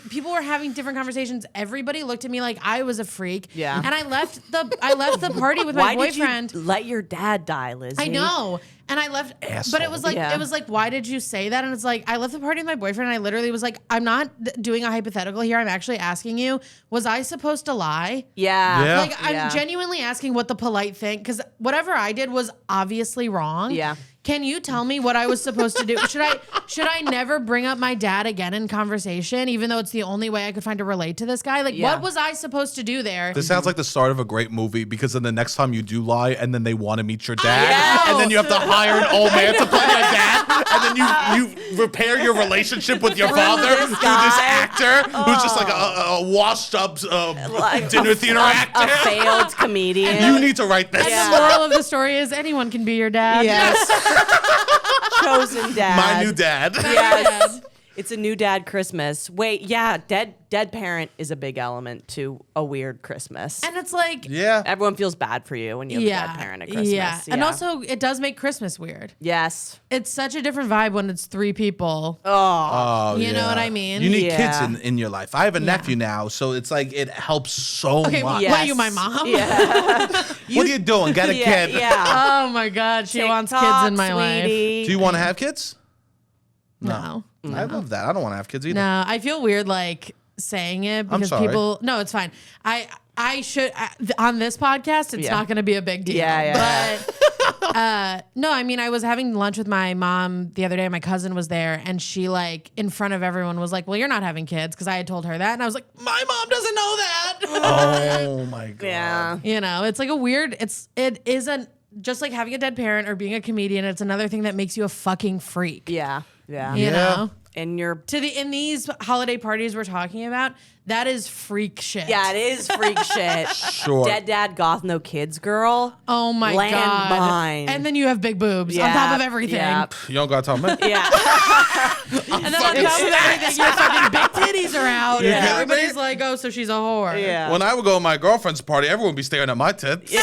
People were having different conversations. Everybody looked at me like I was a freak. Yeah. And I left the party with my boyfriend. Why did you let your dad die, Lizzie? I know. And I left, but it was like, why did you say that? And it's like, I left the party with my boyfriend and I literally was like, I'm not doing a hypothetical here. I'm actually asking you, was I supposed to lie? Yeah. Like, I'm genuinely asking what the polite thing, because whatever I did was obviously wrong. Yeah. Can you tell me what I was supposed to do? Should I never bring up my dad again in conversation, even though it's the only way I could find to relate to this guy? Like, what was I supposed to do there? This sounds like the start of a great movie because then the next time you do lie and then they want to meet your dad and then you have to hire an old man to play your dad and then you repair your relationship with your father through this actor who's just like a washed up dinner theater actor. A failed comedian. You need to write this. And the moral of the story is anyone can be your dad. Yes. Chosen dad. My new dad. Yes. It's a new dad Christmas. Wait, yeah, dead parent is a big element to a weird Christmas. And it's like, Everyone feels bad for you when you have a dead parent at Christmas. Yeah. And also, it does make Christmas weird. Yes. It's such a different vibe when it's 3 people. Oh, you know what I mean? You need kids in your life. I have a nephew now, so it's like it helps so much. What are you, my mom? Yeah. What are you doing? Get a kid. Yeah. Oh my God, she TikTok, wants kids in my life. sweetie. Do you want to have kids? No. I love that. I don't want to have kids either. No, I feel weird like saying it because sorry. people. No, it's fine. I should on this podcast. It's not going to be a big deal. Yeah. But no, I mean, I was having lunch with my mom the other day. My cousin was there, and she like in front of everyone was like, "Well, you're not having kids," because I had told her that, and I was like, "My mom doesn't know that." Oh my God. Yeah. You know, it's like a weird. It isn't just like having a dead parent or being a comedian. It's another thing that makes you a fucking freak. Yeah. Yeah. You know. And you're In these holiday parties we're talking about, that is freak shit. Yeah, it is freak shit. Sure. Dead dad, goth, no kids, girl. Oh my God. Landmine. And then you have big boobs on top of everything. Yeah. You don't got to tell me. Yeah. And then on top of everything, your fucking big titties are out. Yeah. And everybody's like, oh, so she's a whore. Yeah. When I would go to my girlfriend's party, everyone would be staring at my tits.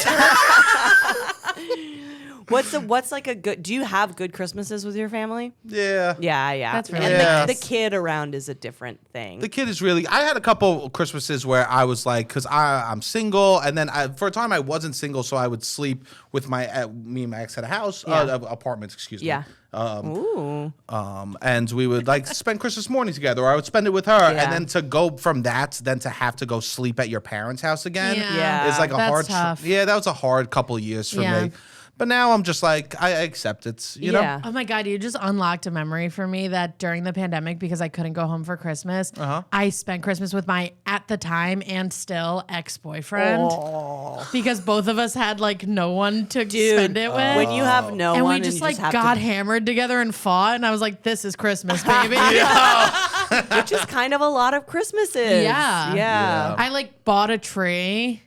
What's like a good? Do you have good Christmases with your family? Yeah. Yeah. That's really and nice. the kid around is a different thing. The kid is really. I had a couple Christmases where I was like, because I'm single, and then for a time I wasn't single, so I would sleep with me and my ex had a house, apartments, excuse me. Yeah. And we would like spend Christmas morning together, or I would spend it with her, and then to go from that, then to have to go sleep at your parents' house again, Yeah. is like a That's hard. tough. That was a hard couple of years for me. But now I'm just like, I accept it, you know? Oh my God, you just unlocked a memory for me that during the pandemic, because I couldn't go home for Christmas, I spent Christmas with my, at the time and still, ex-boyfriend. Because both of us had like no one to spend it with. When you have no and one we just and like have got hammered together and fought, and I was like, this is Christmas, baby. which is kind of a lot of Christmases. Yeah. I like bought a tree.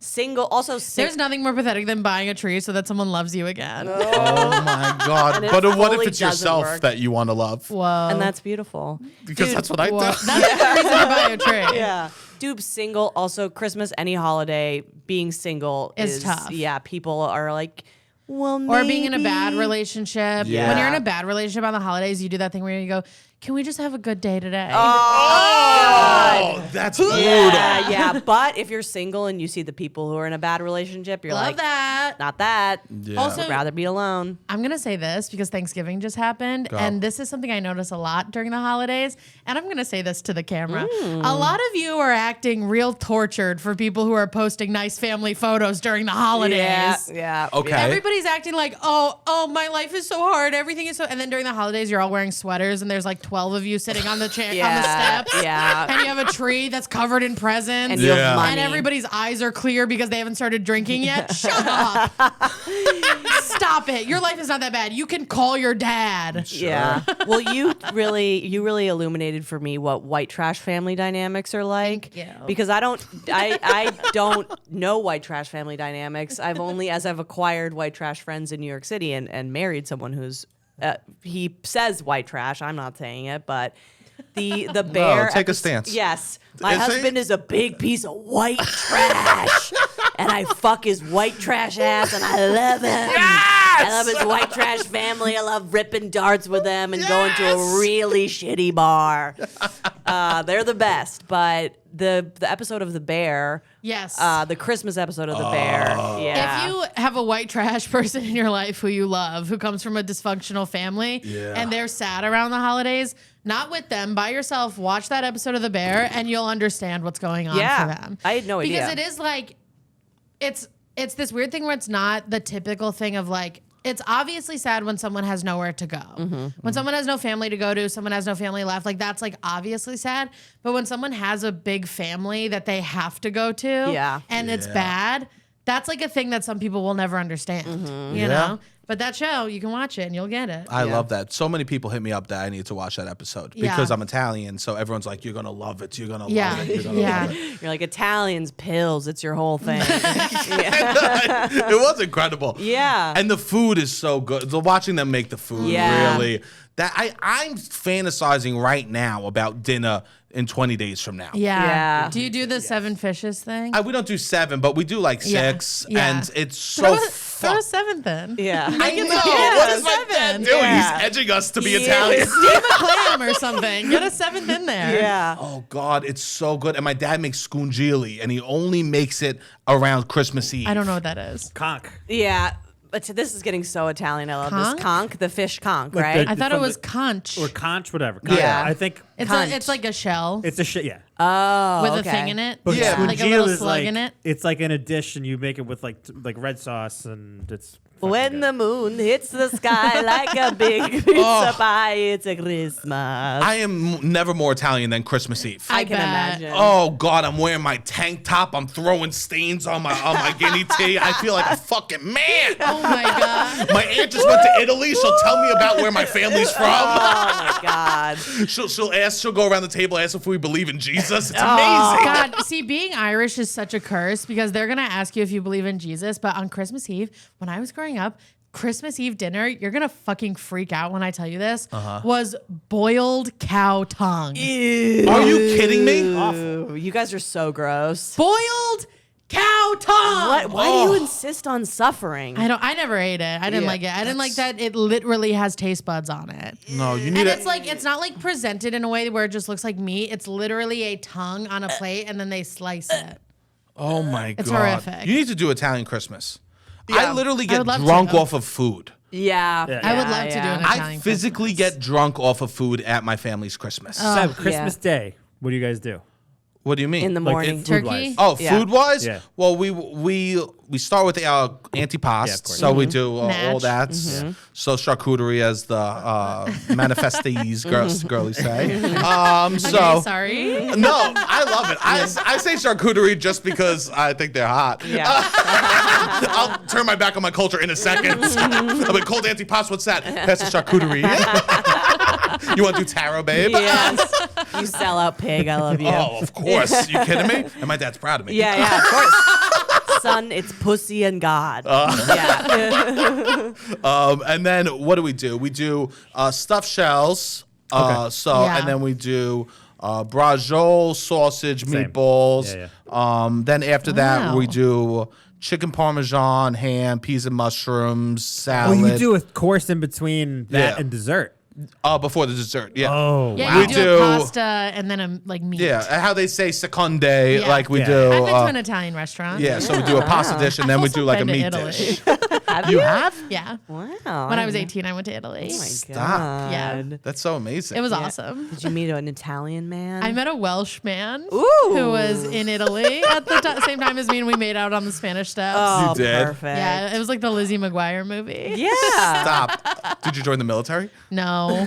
Single. Also, There's nothing more pathetic than buying a tree so that someone loves you again. Oh my God. it But what if fully it's doesn't yourself work. that you want to love? Whoa. and that's beautiful. Because that's what I Whoa. do. That's the reason to buy a tree. Yeah. Dude, single. Also, Christmas, any holiday, being single Is tough. Yeah, people are like, well, Or being in a bad maybe. relationship. Yeah. When you're in a bad relationship on the holidays, you do that thing where you go, can we just have a good day today? Oh, that's brutal. Yeah. But if you're single and you see the people who are in a bad relationship, you're Love like, that. not that. Yeah. Also, I'd rather be alone. I'm going to say this because Thanksgiving just happened. Go. And this is something I notice a lot during the holidays. And I'm going to say this to the camera. A lot of you are acting real tortured for people who are posting nice family photos during the holidays. Yeah. Okay. Everybody's acting like, oh, my life is so hard. Everything is so. And then during the holidays, you're all wearing sweaters and there's like 12 of you sitting on the chair on the Yeah, steps. yeah. And you have a tree that's covered in presents. And you have Yeah. money. And everybody's eyes are clear because they haven't started drinking yet. Shut up. Stop it. Your life is not that bad. You can call your dad. Yeah. Well, you really illuminated for me what white trash family dynamics are like. Thank you. Because I don't know white trash family dynamics. I've acquired white trash friends in New York City and married someone who's he says white trash. I'm not saying it, but the bear. No, take a stance. Yes, my Is he? husband is a big piece of white trash, and I fuck his white trash ass, and I love him. I love his white trash family. I love ripping darts with them and going to a really shitty bar. They're the best. But the episode of the bear, Yes. the Christmas episode of the bear, yeah. If you have a white trash person in your life who you love, who comes from a dysfunctional family, and they're sad around the holidays, not with them, by yourself, watch that episode of The Bear, and you'll understand what's going on Yeah. for them. I had no idea. Because it is like, it's this weird thing where it's not the typical thing of like, it's obviously sad when someone has nowhere to go. When someone has no family to go to, someone has no family left, like that's like obviously sad. But when someone has a big family that they have to go to, and it's bad, that's like a thing that some people will never understand, you know? But that show, you can watch it and you'll get it. I love that. So many people hit me up that I need to watch that episode because I'm Italian. So everyone's like, "You're gonna love it. You're gonna love it. You're gonna love it." You're like, Italians, pills, it's your whole thing. It was incredible. Yeah. And the food is so good. So watching them make the food really. That I'm fantasizing right now about dinner in 20 days from now. Yeah. Do you do the 7 fishes thing? We don't do 7, but we do like 6, and it's Throw so a 7th in. Yeah. I know. Yeah, What it's is a my dad 7. doing? Yeah. He's edging us to be He Italian. is. Steam a clam or something. Get a 7th in there. Yeah. Oh God, it's so good. And my dad makes scungili, and he only makes it around Christmas Eve. I don't know what that is. Conch. Yeah. But this is getting so Italian. I love Conch? this. Conch, the fish conch, Like right? I thought it From was the- conch. Or conch, whatever. Yeah. I think It's like a shell it's a shit. Yeah. oh, with okay. a thing in it. But Yeah. Like a scungillo little is slug in it. It's like in a dish, and you make it with like red sauce, and it's fucking When good. the moon hits the sky like a big piece of pie, it's a Christmas. I am never more Italian than Christmas Eve. I can bet. imagine. Oh God, I'm wearing my tank top. I'm throwing stains on my guinea tea. I feel like a fucking man. Oh my god. My aunt just went to Italy. She'll tell me about where my family's from. Oh my God. She'll go around the table, ask if we believe in Jesus. It's amazing. God, see, being Irish is such a curse because they're gonna ask you if you believe in Jesus, but on Christmas Eve, when I was growing up, Christmas Eve dinner, you're gonna fucking freak out when I tell you this, was boiled cow tongue. Are you kidding me? Ooh, you guys are so gross. Boiled cow tongue. Why do you insist on suffering? I never ate it. I didn't like it. I didn't like that it literally has taste buds on it. No, you And need it's like it's not like presented in a way where it just looks like meat. It's literally a tongue on a plate and then they slice it. Oh my It's God. horrific. You need to do Italian Christmas. I literally get would love drunk to. off of food. Yeah. I would love to do an Italian I physically Christmas. get drunk off of food at my family's Christmas. Seb, Christmas Day. What do you guys do? What do you mean? In the Like, morning. Turkey? Oh, Yeah. food wise? Yeah. Well, we start with the antipasto, Yeah, of course. so we do all Natch. that. So charcuterie, as the manifestees girlies say. Okay, sorry. No, I love it. I say charcuterie just because I think they're hot. Yeah. I'll turn my back on my culture in a second. I'll be cold antipasto. What's that? That's the charcuterie. You want to do taro, babe? Yes. You sell out pig. I love you. Oh, of course. You kidding me? And my dad's proud of me. Yeah, of course. Son, it's pussy and God. Yeah. And then what do? We do stuffed shells. Yeah. And then we do braciole, sausage, Same. meatballs. Yeah, Then after that, Wow. we do chicken parmesan, ham, peas and mushrooms, Well, salad. you do a course in between that Yeah. and dessert. Before the dessert. Yeah. Oh, Yeah, wow. you We do, do- a pasta and then a like meat. Yeah. How they say seconde, Yeah. like we Yeah. do. I've been to an Italian restaurant. Yeah, so we do a pasta dish and then we also do like a been to meat Italy. dish. You have? Yeah. Wow. When I was 18, I went to Italy. Oh my Stop. God. Yeah. That's so amazing. It was awesome. Did you meet an Italian man? I met a Welsh man Ooh. who was in Italy at the same time as me, and we made out on the Spanish steps. Oh, You did? perfect. Yeah, it was like the Lizzie McGuire movie. Yeah. Stop. Did you join the military? No, No.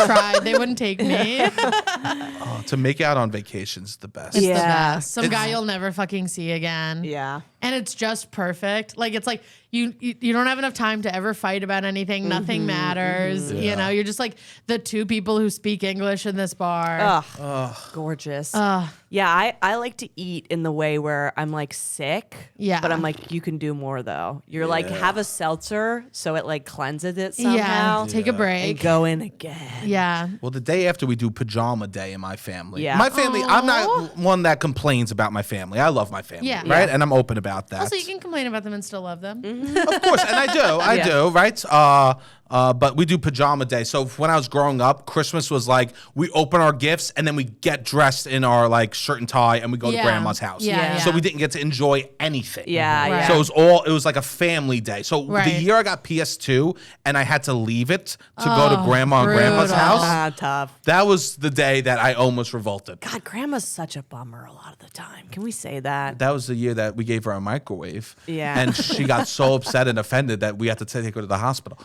Tried. They wouldn't take me. To make out on vacation's the best. It's Yeah. the best. Some guy you'll never fucking see again. Yeah. And it's just perfect. Like it's like you don't have enough time to ever fight about anything. Nothing matters. You know, you're just like the two people who speak English in this bar. Ugh. Gorgeous. Yeah, I like to eat in the way where I'm like sick. Yeah. But I'm like, you can do more though. You're like, have a seltzer so it like cleanses it Yeah. somehow. Take a break. And go in again. Yeah. Well, the day after we do pajama day in my family. Yeah. My family, I'm Aw. not one that complains about my family. I love my family. Yeah. Right? Yeah. And I'm open about that. Also, you can complain about them and still love them. Of course, and I Yeah. do, right? But we do pajama day. So when I was growing up, Christmas was like we open our gifts and then we get dressed in our like shirt and tie and we go to Yeah. grandma's house. Yeah, So yeah. we didn't get to enjoy anything. Yeah, Right. yeah. So it was like a family day. So the Right. year I got PS2 and I had to leave it to go to grandma and grandpa's brutal. house, Tough. that was the day that I almost revolted. God, grandma's such a bummer a lot of the time. Can we say that? That was the year that we gave her a microwave. Yeah. And she got so upset and offended that we had to take her to the hospital.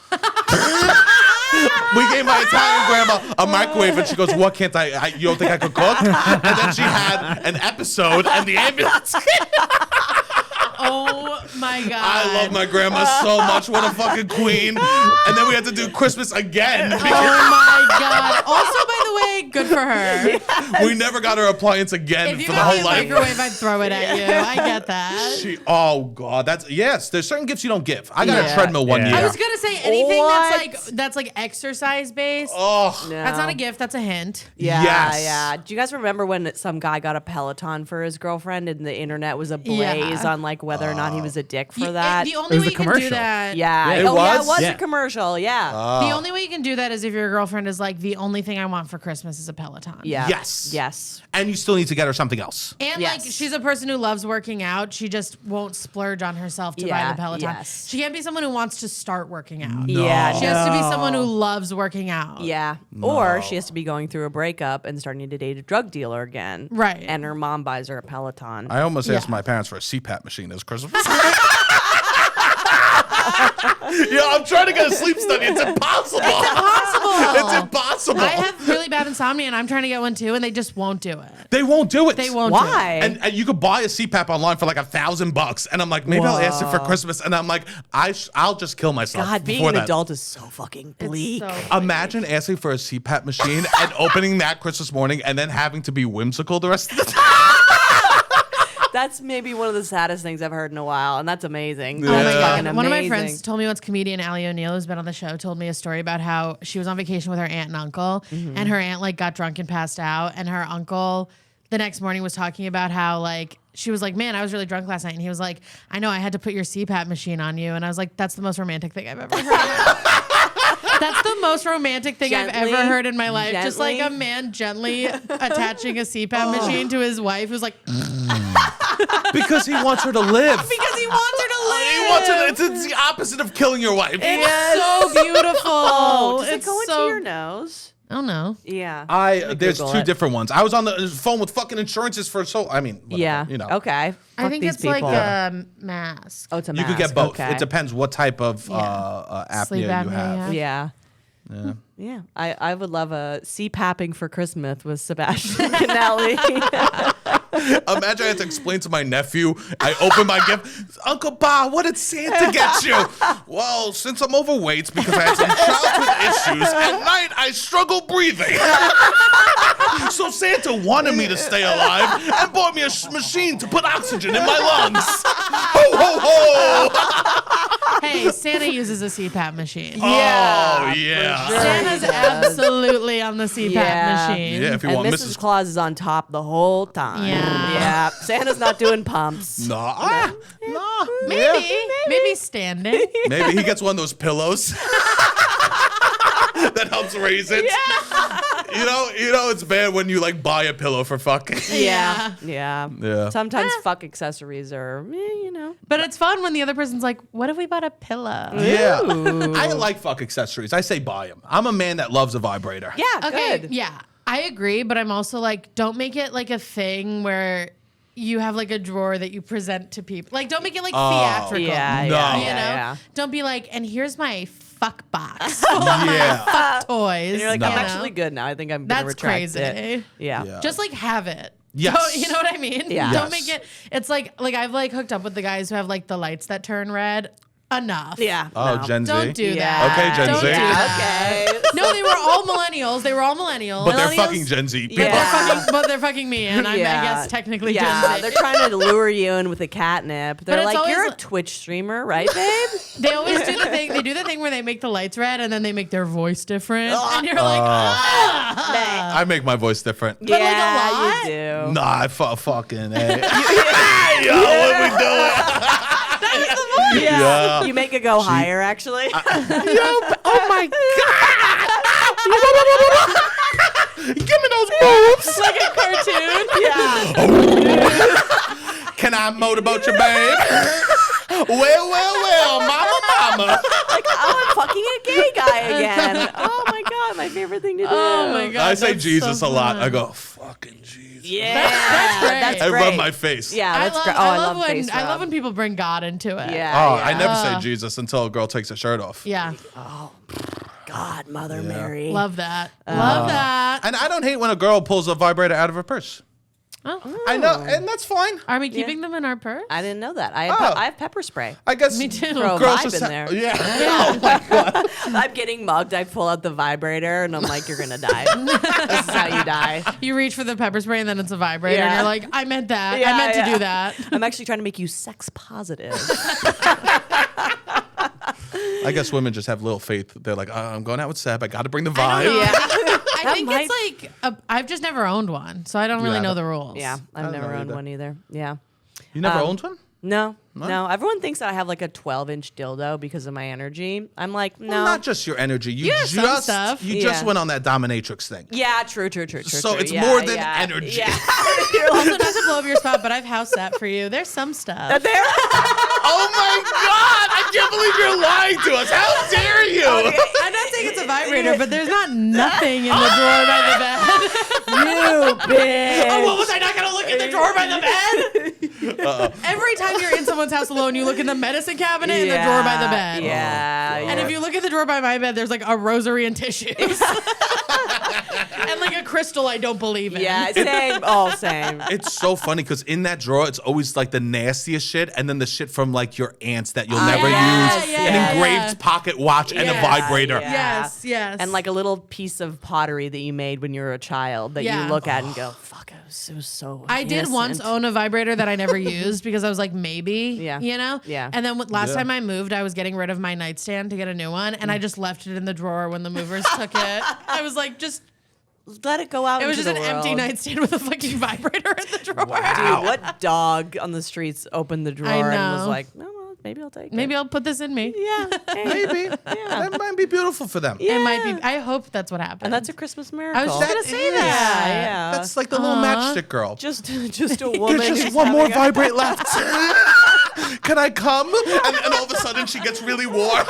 We gave my Italian grandma a microwave, and she goes, "What can't I? You don't think I could cook?" And then she had an episode, and the ambulance. Oh my God. I love my grandma so much. What a fucking queen! And then we had to do Christmas again. Oh my God. Also, by the way, good for her. We never got her appliance again If you for the got whole me a life. microwave, I'd throw it at you. I get that. Oh God, there's certain gifts you don't give. I got a Yeah. treadmill one Yeah. year. I was gonna say anything What? that's like exercise based. Oh, No. That's not a gift. That's a hint. Yeah, Yes. yeah. Do you guys remember when some guy got a Peloton for his girlfriend and the internet was ablaze Yeah. on like whether or not he was a dick for You- that? The only It was way a you can do commercial. that. Yeah. It Oh, yeah, it was? was Yeah. a commercial. Yeah. The only way you can do that is if your girlfriend is like, the only thing I want for Christmas is a Peloton. yeah. Yes. Yes. and you still need to get her something else. And Yes. like she's a person who loves working out. She just won't splurge on herself to buy Yeah, the Peloton. yes. She can't be someone who wants to start working out. Yeah. She has to be No. someone who loves working out. Yeah. Or she has to be going through a breakup and starting to date a drug dealer again. Right. And her mom buys her a Peloton. I almost asked Yeah. my parents for a CPAP machine this Christmas. Yeah, I'm trying to get a sleep study. It's impossible. It's impossible. I have really bad insomnia and I'm trying to get one too, and they just won't do it. They won't do it. They won't do it. Why? And you could buy a CPAP online for like $1,000, and I'm like, maybe I'll ask it for Christmas. And I'm like, I'll just kill myself. God, being before an that. adult is so fucking bleak. So Imagine asking for a CPAP machine and opening that Christmas morning, and then having to be whimsical the rest of the time. That's maybe one of the saddest things I've heard in a while, and that's amazing. Oh my That's God. fucking One of my amazing. friends told me once, comedian Allie O'Neill, who's been on the show, told me a story about how she was on vacation with her aunt and uncle, and her aunt like got drunk and passed out, and her uncle the next morning was talking about how like she was like, "Man, I was really drunk last night," and he was like, "I know, I had to put your CPAP machine on you," and I was like, "That's the most romantic thing I've ever heard." That's the most romantic thing I've Gently, ever heard in my life. Just like a gently. man gently attaching a CPAP machine to his wife, who's like, Because he wants her to live. because he wants her to live. He wants her. It's the opposite of killing your wife. It's so beautiful. Oh, does it's it go into so, your nose? Oh no. Yeah. There's Google two it. different ones. I was on the phone with fucking insurances for whatever, Yeah. you know. Okay. I Fuck think these it's like people. a mask. Oh, it's a You mask. could get both. Okay. It depends what type of apnea Sleep you apnea, have. yeah. Yeah. Yeah. I would love a CPAPing for Christmas with Sebastian Conelli. Imagine I had to explain to my nephew. I open my gift. Uncle Bob, what did Santa get you? Well, since I'm overweight because I had some childhood issues, at night I struggle breathing. So Santa wanted me to stay alive and bought me a machine to put oxygen in my lungs. Ho, ho, ho. Hey, Santa uses a CPAP machine. Oh, yeah. sure. Santa's he does. absolutely on the CPAP Yeah. machine. Yeah, if you And want Mrs. Claus is on top the whole time. Yeah. Yeah. Santa's not doing pumps. No. Maybe standing. Maybe he gets one of those pillows that helps raise it. You know, it's bad when you like buy a pillow for fucking. Yeah. Yeah. Yeah. Sometimes fuck accessories are, you know. But it's fun when the other person's like, "What if we bought a pillow?" Yeah. I like fuck accessories. I say buy them. I'm a man that loves a vibrator. Yeah. Okay, Good. yeah, I agree, but I'm also like, don't make it like a thing where you have like a drawer that you present to people. Like, don't make it like theatrical. Yeah. No. Yeah. You know, Yeah. don't be like, and here's my fuck box. Yeah. Fuck toys. And you're like, No. I'm actually good now. I think I'm gonna That's retract crazy. it. Yeah. Yeah. Just like have it. Yes. Don't- you know what I mean? Yeah. Don't Yes. make it. It's like I've like hooked up with the guys who have like the lights that turn red. Enough. Yeah. Oh, no. Gen Z. Don't do Yeah. that. Okay, Gen Don't Z. do Yeah, that. okay. No, they were all millennials. But they're Millennials- fucking Gen Z people. Yeah. They're fucking me, and I'm, I guess technically yeah, Gen Z. they're trying to lure you in with the catnip. They're it's like, always you're a like- Twitch streamer, right, babe? They always do the thing. They do the thing where they make the lights red and then they make their voice different, and you're like, I make my voice different. like, a yeah, lot? you do. Nah, I fucking A. Yo, what we doing? Yeah. You make it go higher, actually. Oh my god! Give me those boobs. like a cartoon. yeah. Can I motorboat you, babe? well, mama. Like, oh, I'm fucking a gay guy again. Oh my god, my favorite thing to do. Oh my god. I say that's Jesus so a lot. fun. I go, fucking Jesus. Yeah, That's great. That's I great. rub my face. Yeah, I that's love, great. Oh, I love when face I love rub. when people bring God into it. Yeah. Oh, yeah. I never say Jesus until a girl takes her shirt off. Yeah. God, Mother Mary. Love that. Love that. And I don't hate when a girl pulls a vibrator out of her purse. Oh. I know, and that's fine. Are we keeping them in our purse? I didn't know that. I have pepper spray. I guess Me too. Throw a girls vibe just in there. Yeah. Oh my god. I'm getting mugged. I pull out the vibrator and I'm like, you're gonna die. This is how you die. You reach for the pepper spray and then it's a vibrator and Yeah. you're like, I meant that. Yeah, I meant to yeah. do that. I'm actually trying to make you sex positive. I guess women just have little faith. They're like, I'm going out with Seb. I got to bring the vibe. Yeah. I think it's like I've just never owned one, so I don't really know haven't? the rules. Yeah, I've don't never know owned either. one either. Yeah. You never owned one? No. Everyone thinks that I have like a 12-inch dildo because of my energy. I'm like, no. Well, not just your energy. You Yeah, some just stuff. you just Yeah. went on that dominatrix thing. Yeah, true. So it's Yeah, more than yeah, energy. Yeah. Also, not to blow up your spot, but I've house sat for you. There's some stuff. There. Oh my god! I can't believe you're lying to us. How dare you? I'm not saying it's a vibrator, but there's not nothing in the drawer by the bed. You bitch. Oh, what was I not going to look in the drawer by the bed? Every time you're in someone's house alone, you look in the medicine cabinet and the drawer by the bed. Yeah. And if you look at the drawer by my bed, there's like a rosary and tissues. And like a crystal I don't believe in. Yeah, same. Oh, same. It's so funny because in that drawer, it's always like the nastiest shit, and then the shit from like your aunts that you'll never yes, use, yeah, an yeah. engraved pocket watch, and a Yeah, vibrator. yeah. Yes. And like a little piece of pottery that you made when you were a child that Yeah. you look at and go, fuck, it was so I did once innocent." own a vibrator that I never used because I was like, maybe, Yeah. you know? Yeah. And then last Yeah. time I moved, I was getting rid of my nightstand to get a new one, and I just left it in the drawer when the movers took it. I was like, Let it go out it was into just the an empty world. nightstand with a fucking vibrator in the drawer. Wow. Dude, what dog on the streets opened the drawer I and was know. like, no, well, maybe I'll take it. Maybe I'll put this in me. Yeah. Hey. Maybe. That might be beautiful for them. Yeah. It might be. I hope that's what happened. And that's a Christmas miracle. I was just gonna say Yeah, that. yeah. That's like the little matchstick girl. just a woman. There's just who's one more having a- vibrate left. Can I come? And all of a sudden she gets really warm.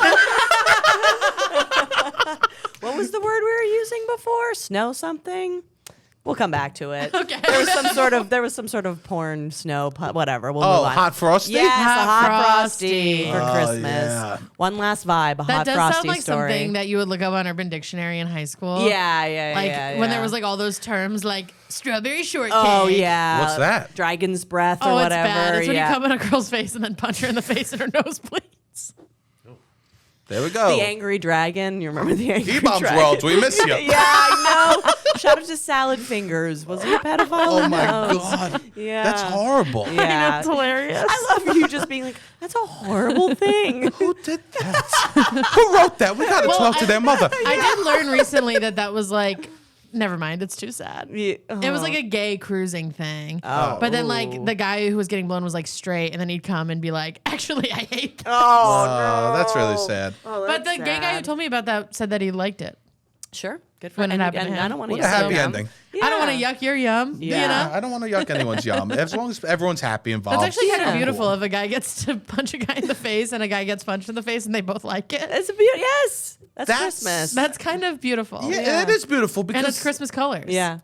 What was the word we were using before? Snow something? We'll come back to it. Okay. There was some sort of porn snow whatever. We'll Oh, move on. hot frosty? Yes, Hot a hot Frosty. frosty for Oh, Christmas. yeah. One last vibe, a that hot does frosty sound like story. something that you would look up on Urban Dictionary in high school. yeah, Like when there was like all those terms like strawberry shortcake. oh yeah, What's that? Dragon's breath or Oh, whatever. it's bad. It's when yeah. you come in a girl's face and then punch her in the face and her nose bleeds. There we go. The angry dragon. You remember the angry E-Bombs dragon? World, we miss you. Yeah, I know. Shout out to Salad Fingers. Was he a pedophile? Oh my No. god. Yeah. That's horrible. Yeah. That's hilarious. I love you just being like, that's a horrible thing. Who did that? Who wrote that? We gotta talk to their mother. I did learn recently that was like, never mind, it's too sad. Yeah. It was like a gay cruising thing. Oh. But then like the guy who was getting blown was like straight and then he'd come and be like, actually I hate that. Oh, Oh, that's really sad. But the gay guy who told me about that said that he liked it. Sure. Good for When it and- happened to and him. I don't want to What a happy ending. I don't want to yuck your yum. Yeah. You know? I don't want to yuck anyone's yum. As long as everyone's happy involved. That's actually kind Yeah. of beautiful if a guy gets to punch a guy in the face and a guy gets punched in the face and they both like it. It's a beautiful. Yes. That's That's- Christmas. That's kind of beautiful. Yeah, it is beautiful because And it's Christmas colors. yeah.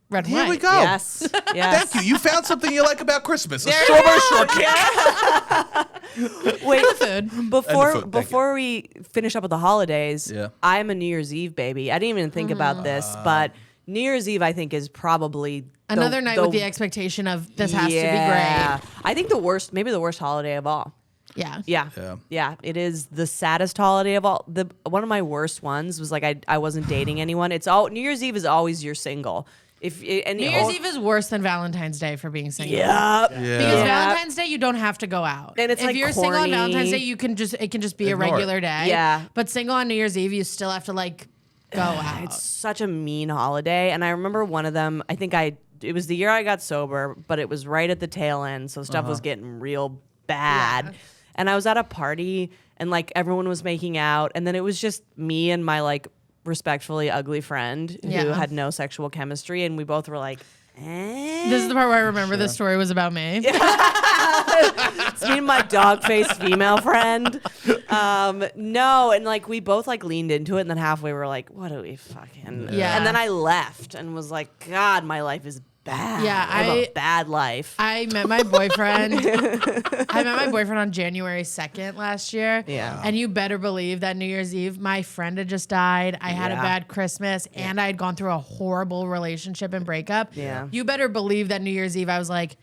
red and Here white. we go. Yes. Yes. Thank you. You found something you like about Christmas. A strawberry shortcake. Wait, Food. before food, thank before we finish up with the holidays, Yeah. I'm a New Year's Eve baby. I didn't even think about this, but New Year's Eve I think is probably Another night with the expectation of this has to be great. I think maybe the worst holiday of all. Yeah. Yeah. It is the saddest holiday of all. One of my worst ones was like I wasn't dating anyone. New Year's Eve is always you're single. New Year's Eve is worse than Valentine's Day for being single. Yeah. Because Valentine's Day you don't have to go out. And it's if like you're single on corny. Valentine's Day, it can just be a Ignore it. regular day. Yeah. But single on New Year's Eve, you still have to like go out. It's such a mean holiday. And I remember one of them, it was the year I got sober, but it was right at the tail end. So stuff was getting real bad. Yeah. And I was at a party and like everyone was making out. And then it was just me and my like respectfully ugly friend who Yeah. had no sexual chemistry. And we both were like, This is the part where I remember this story was about me. It's me and my dog-faced female friend. No, and like we both like leaned into it, and then halfway we were like, "What do we fucking?" Yeah. And then I left and was like, "God, my life is bad. Yeah, I have a bad life." I met my boyfriend. On January 2nd last year. Yeah. And you better believe that New Year's Eve, my friend had just died. I had a Yeah. bad Christmas, and I had gone through a horrible relationship and breakup. Yeah. You better believe that New Year's Eve, I was like,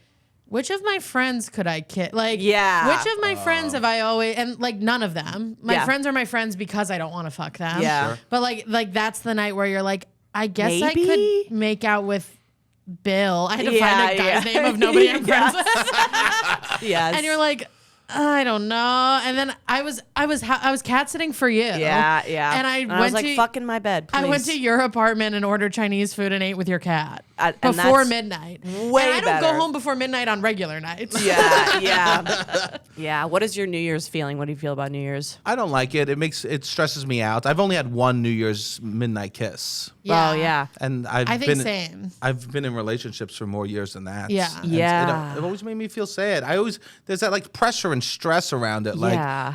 which of my friends could I kiss? Like, Yeah. which of my friends have I always, and like none of them. My Yeah. friends are my friends because I don't want to fuck them. Yeah. Sure. But like that's the night where you're like, I guess I Maybe? could make out with Bill. I had to Yeah, find a guy's yeah. name of nobody I'm friends with. Yes. And you're like, I don't know. And then I was cat sitting for you. yeah, yeah. And I was went like, to "Fuck in my bed, please." I went to your apartment and ordered Chinese food and ate with your cat And before that's midnight. way and I don't better. go home before midnight on regular nights. Yeah. Yeah. What is your New Year's feeling? What do you feel about New Year's? I don't like it. It stresses me out. I've only had one New Year's midnight kiss, Oh yeah. and I think same. I've been in relationships for more years than that. Yeah. And Yeah. it always made me feel sad. There's that like pressure and stress around it. Like, Yeah.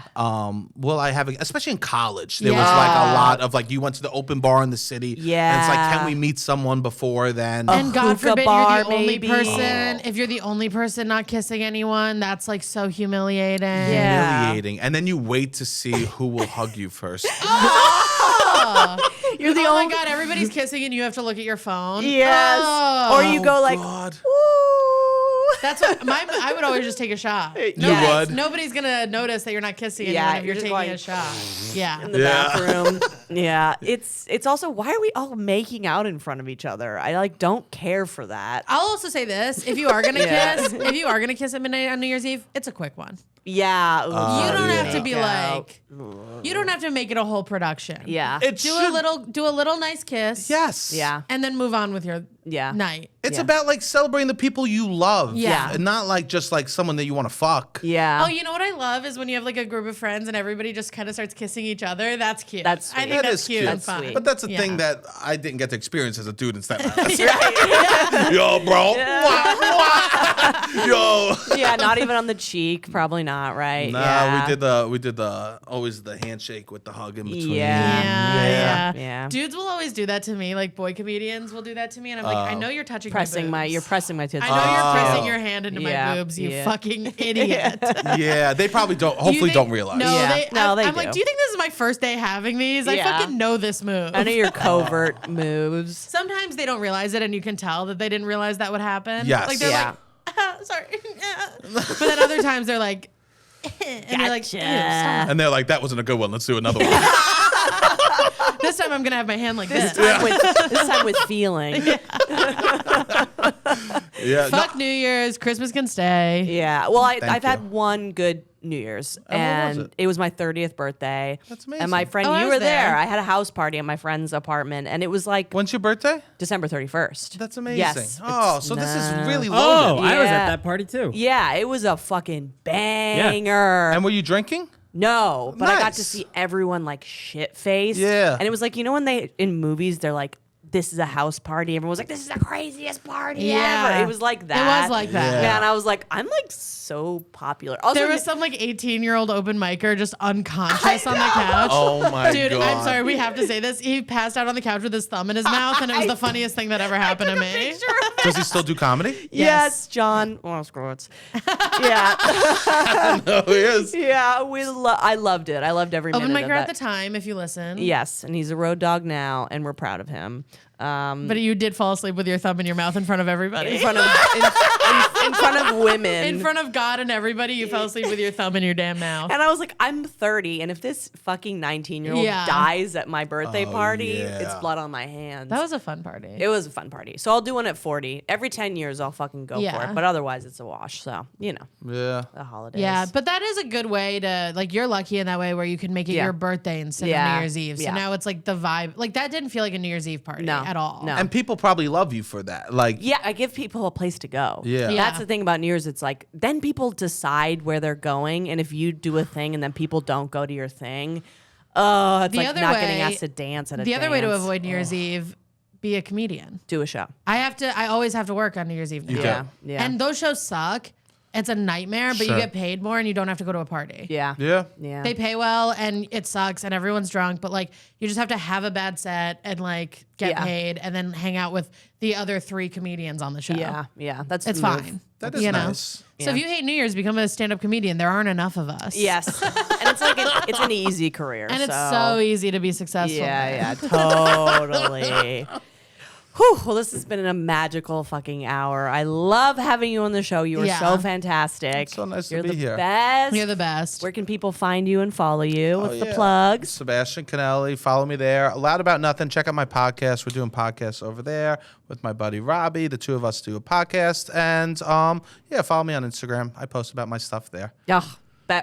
will I have, especially in college, there was Yeah. like a lot of like, you went to the open bar in the city. Yeah. And it's like, can we meet someone before then? And God hookah forbid bar, you're the only maybe. person. If you're the only person not kissing anyone, that's like so humiliating. Yeah. Humiliating. And then you wait to see who will hug you first. You're the Oh only my God, everybody's kissing and you have to look at your phone. Yes. Oh. Or you go like, God. "Ooh." That's what I would always just take a shot. Yes. would? Nobody's gonna notice that you're not kissing Yeah, anyone if you're you're just taking going, a shot. Yeah. in the bathroom. Yeah. It's also, why are we all making out in front of each other? I like don't care for that. I'll also say this: if you are gonna Yeah. kiss, at midnight on New Year's Eve, it's a quick one. Yeah. You don't have to be Make out. like, you don't have to make it a whole production. Yeah. Do a little nice kiss. Yes. Yeah. And then move on with your night. It's Yeah. about like celebrating the people you love. Yeah. And not like just like someone that you want to fuck. Yeah. Oh, you know what I love is when you have like a group of friends and everybody just kind of starts kissing each other. That's cute. That's I sweet. think That that's is cute cute. and That's fun. sweet. But that's a Yeah. thing that I didn't get to experience as a dude in Staten Island. Right. Yo, bro. Yo. Yeah, not even on the cheek. Probably not, right? Nah, yeah. we did the always the handshake with the hug in between. Yeah. Yeah. Dudes will always do that to me. Like boy comedians will do that to me, and I'm like, I know you're touching You're pressing my tits. I know you're pressing your hand into Yeah, my boobs, you yeah. fucking idiot. Yeah, they probably don't. Hopefully, don't realize. No, Yeah. I'm They like, do. do you think this is my first day having these? I Yeah. fucking know this move. I know your covert moves. Sometimes they don't realize it, and you can tell that they didn't realize that would happen. Yes. Like they're Yeah. like, sorry. But then other times they're like, and you're like, ew, stop. And they're like, that wasn't a good one. Let's do another one. This time I'm gonna have my hand like this. This time with feeling. Yeah. Fuck New Year's, Christmas can stay. Yeah. Well, I've you. had one good New Year's, when was and it? it was my 30th birthday. That's And amazing. my friend, Oh, I you was were there. there. I had a house party at my friend's apartment, and it was like When's your birthday? December 31st. That's amazing. Yes. Oh, It's so this is not- really Oh, loaded. I was Yeah. at that party too. Yeah, it was a fucking banger. And were you drinking? No, but I got to Nice. see everyone like shit faced. Yeah. And it was like, you know, when in movies, they're like this is a house party. Everyone was like, this is the craziest party Yeah. ever. It was like that. It was like that. Yeah, and I was like, I'm like so popular. Also, There was some like 18-year-old open micer just unconscious on the couch. Oh my Dude, God. I'm sorry, we have to say this. He passed out on the couch with his thumb in his mouth, and it was the funniest thing that ever happened to me. Does he still do comedy? Yes, John. Oh, screw it. Yeah. No, he is. Yeah, I loved it. I loved every Open minute micer of at the that. time, if you listen. Yes, and he's a road dog now, and we're proud of him. But you did fall asleep with your thumb in your mouth in front of everybody. In front of in front of women. In front of God and everybody, you fell asleep with your thumb in your damn mouth. And I was like, I'm 30, and if this fucking 19-year-old Yeah. dies at my birthday party, yeah. it's blood on my hands. That was a fun party. It was a fun party. So I'll do one at 40. Every 10 years, I'll fucking go for Yeah. it. But otherwise, it's a wash. So, Yeah. the holidays. Yeah, but that is a good way to, like, you're lucky in that way where you can make it Yeah. your birthday instead Yeah. of New Year's Eve. So Yeah. now it's like the vibe. Like, that didn't feel like a New Year's Eve party No. at all. No. And people probably love you for that. Like, Yeah, I give people a place to go. Yeah. Yeah. That's the thing about New Year's. It's like, then people decide where they're going. And if you do a thing and then people don't go to your thing, it's The like other not way- getting asked to dance at a The other way to dance. avoid New Year's Eve, be a comedian. Do a show. I always have to work on New Year's Eve. Now. Yeah. Yeah. And those shows suck. It's a nightmare, but Sure. you get paid more and you don't have to go to a party. Yeah. yeah. Yeah. They pay well and it sucks and everyone's drunk, but like you just have to have a bad set and like get Yeah. paid and then hang out with the other 3 comedians on the show. Yeah. Yeah. That's It's the move. fine. That is You know? nice. So if you hate New Year's, become a stand-up comedian. There aren't enough of us. Yes. And it's like it's an easy career. And it's so easy to be successful. Yeah, totally. Whew, well, this has been a magical fucking hour. I love having you on the show. You are Yeah. so fantastic. It's so nice to You're be the here. Best. You're the best. Where can people find you and follow you? What's the Yeah. plugs? Sebastian Conelli. Follow me there. Loud About Nothing. Check out my podcast. We're doing podcasts over there with my buddy Robbie. The two of us do a podcast. And follow me on Instagram. I post about my stuff there. Ugh,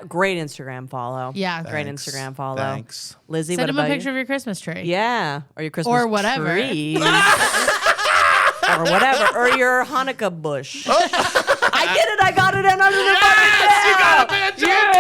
great Instagram follow. Yeah. Great Thanks. Instagram follow. Thanks. Lizzie, Send what him a about picture you? of your Christmas tree. Yeah, or your Christmas Or whatever. trees. Or whatever, or your Hanukkah bush. Oh. I did it! I got it in under the fucking tail!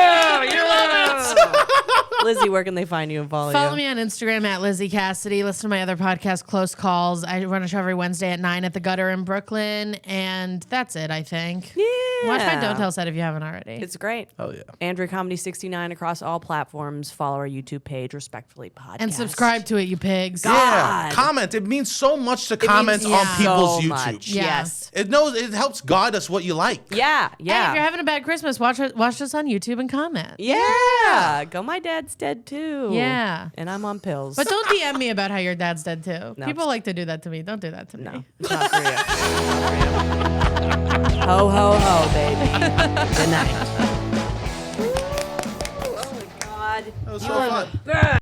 Lizzie, where can they find you and follow Follow you? me on Instagram at Lizzie Cassidy. Listen to my other podcast, Close Calls. I run a show every Wednesday at 9 at the Gutter in Brooklyn. And that's it, I think. Yeah. Watch my Don't Tell set if you haven't already. It's great. Oh, yeah. Andrew Comedy 69 across all platforms. Follow our YouTube page, Respectfully Podcast. And subscribe to it, you pigs. God. Yeah. Comment. It means so much to It means comment on people's so YouTube. much. Yeah. Yes. It helps guide us what you like. Yeah. And if you're Yeah. having a bad Christmas, watch us on YouTube and comment. Yeah. Go, my dad's dead too. Yeah. And I'm on pills. But don't DM me about how your dad's dead too. No. People like to do that to me. Don't do that to me. No, it's not for you. Ho, ho, ho, baby. Good night. Oh, my God. That was so fun.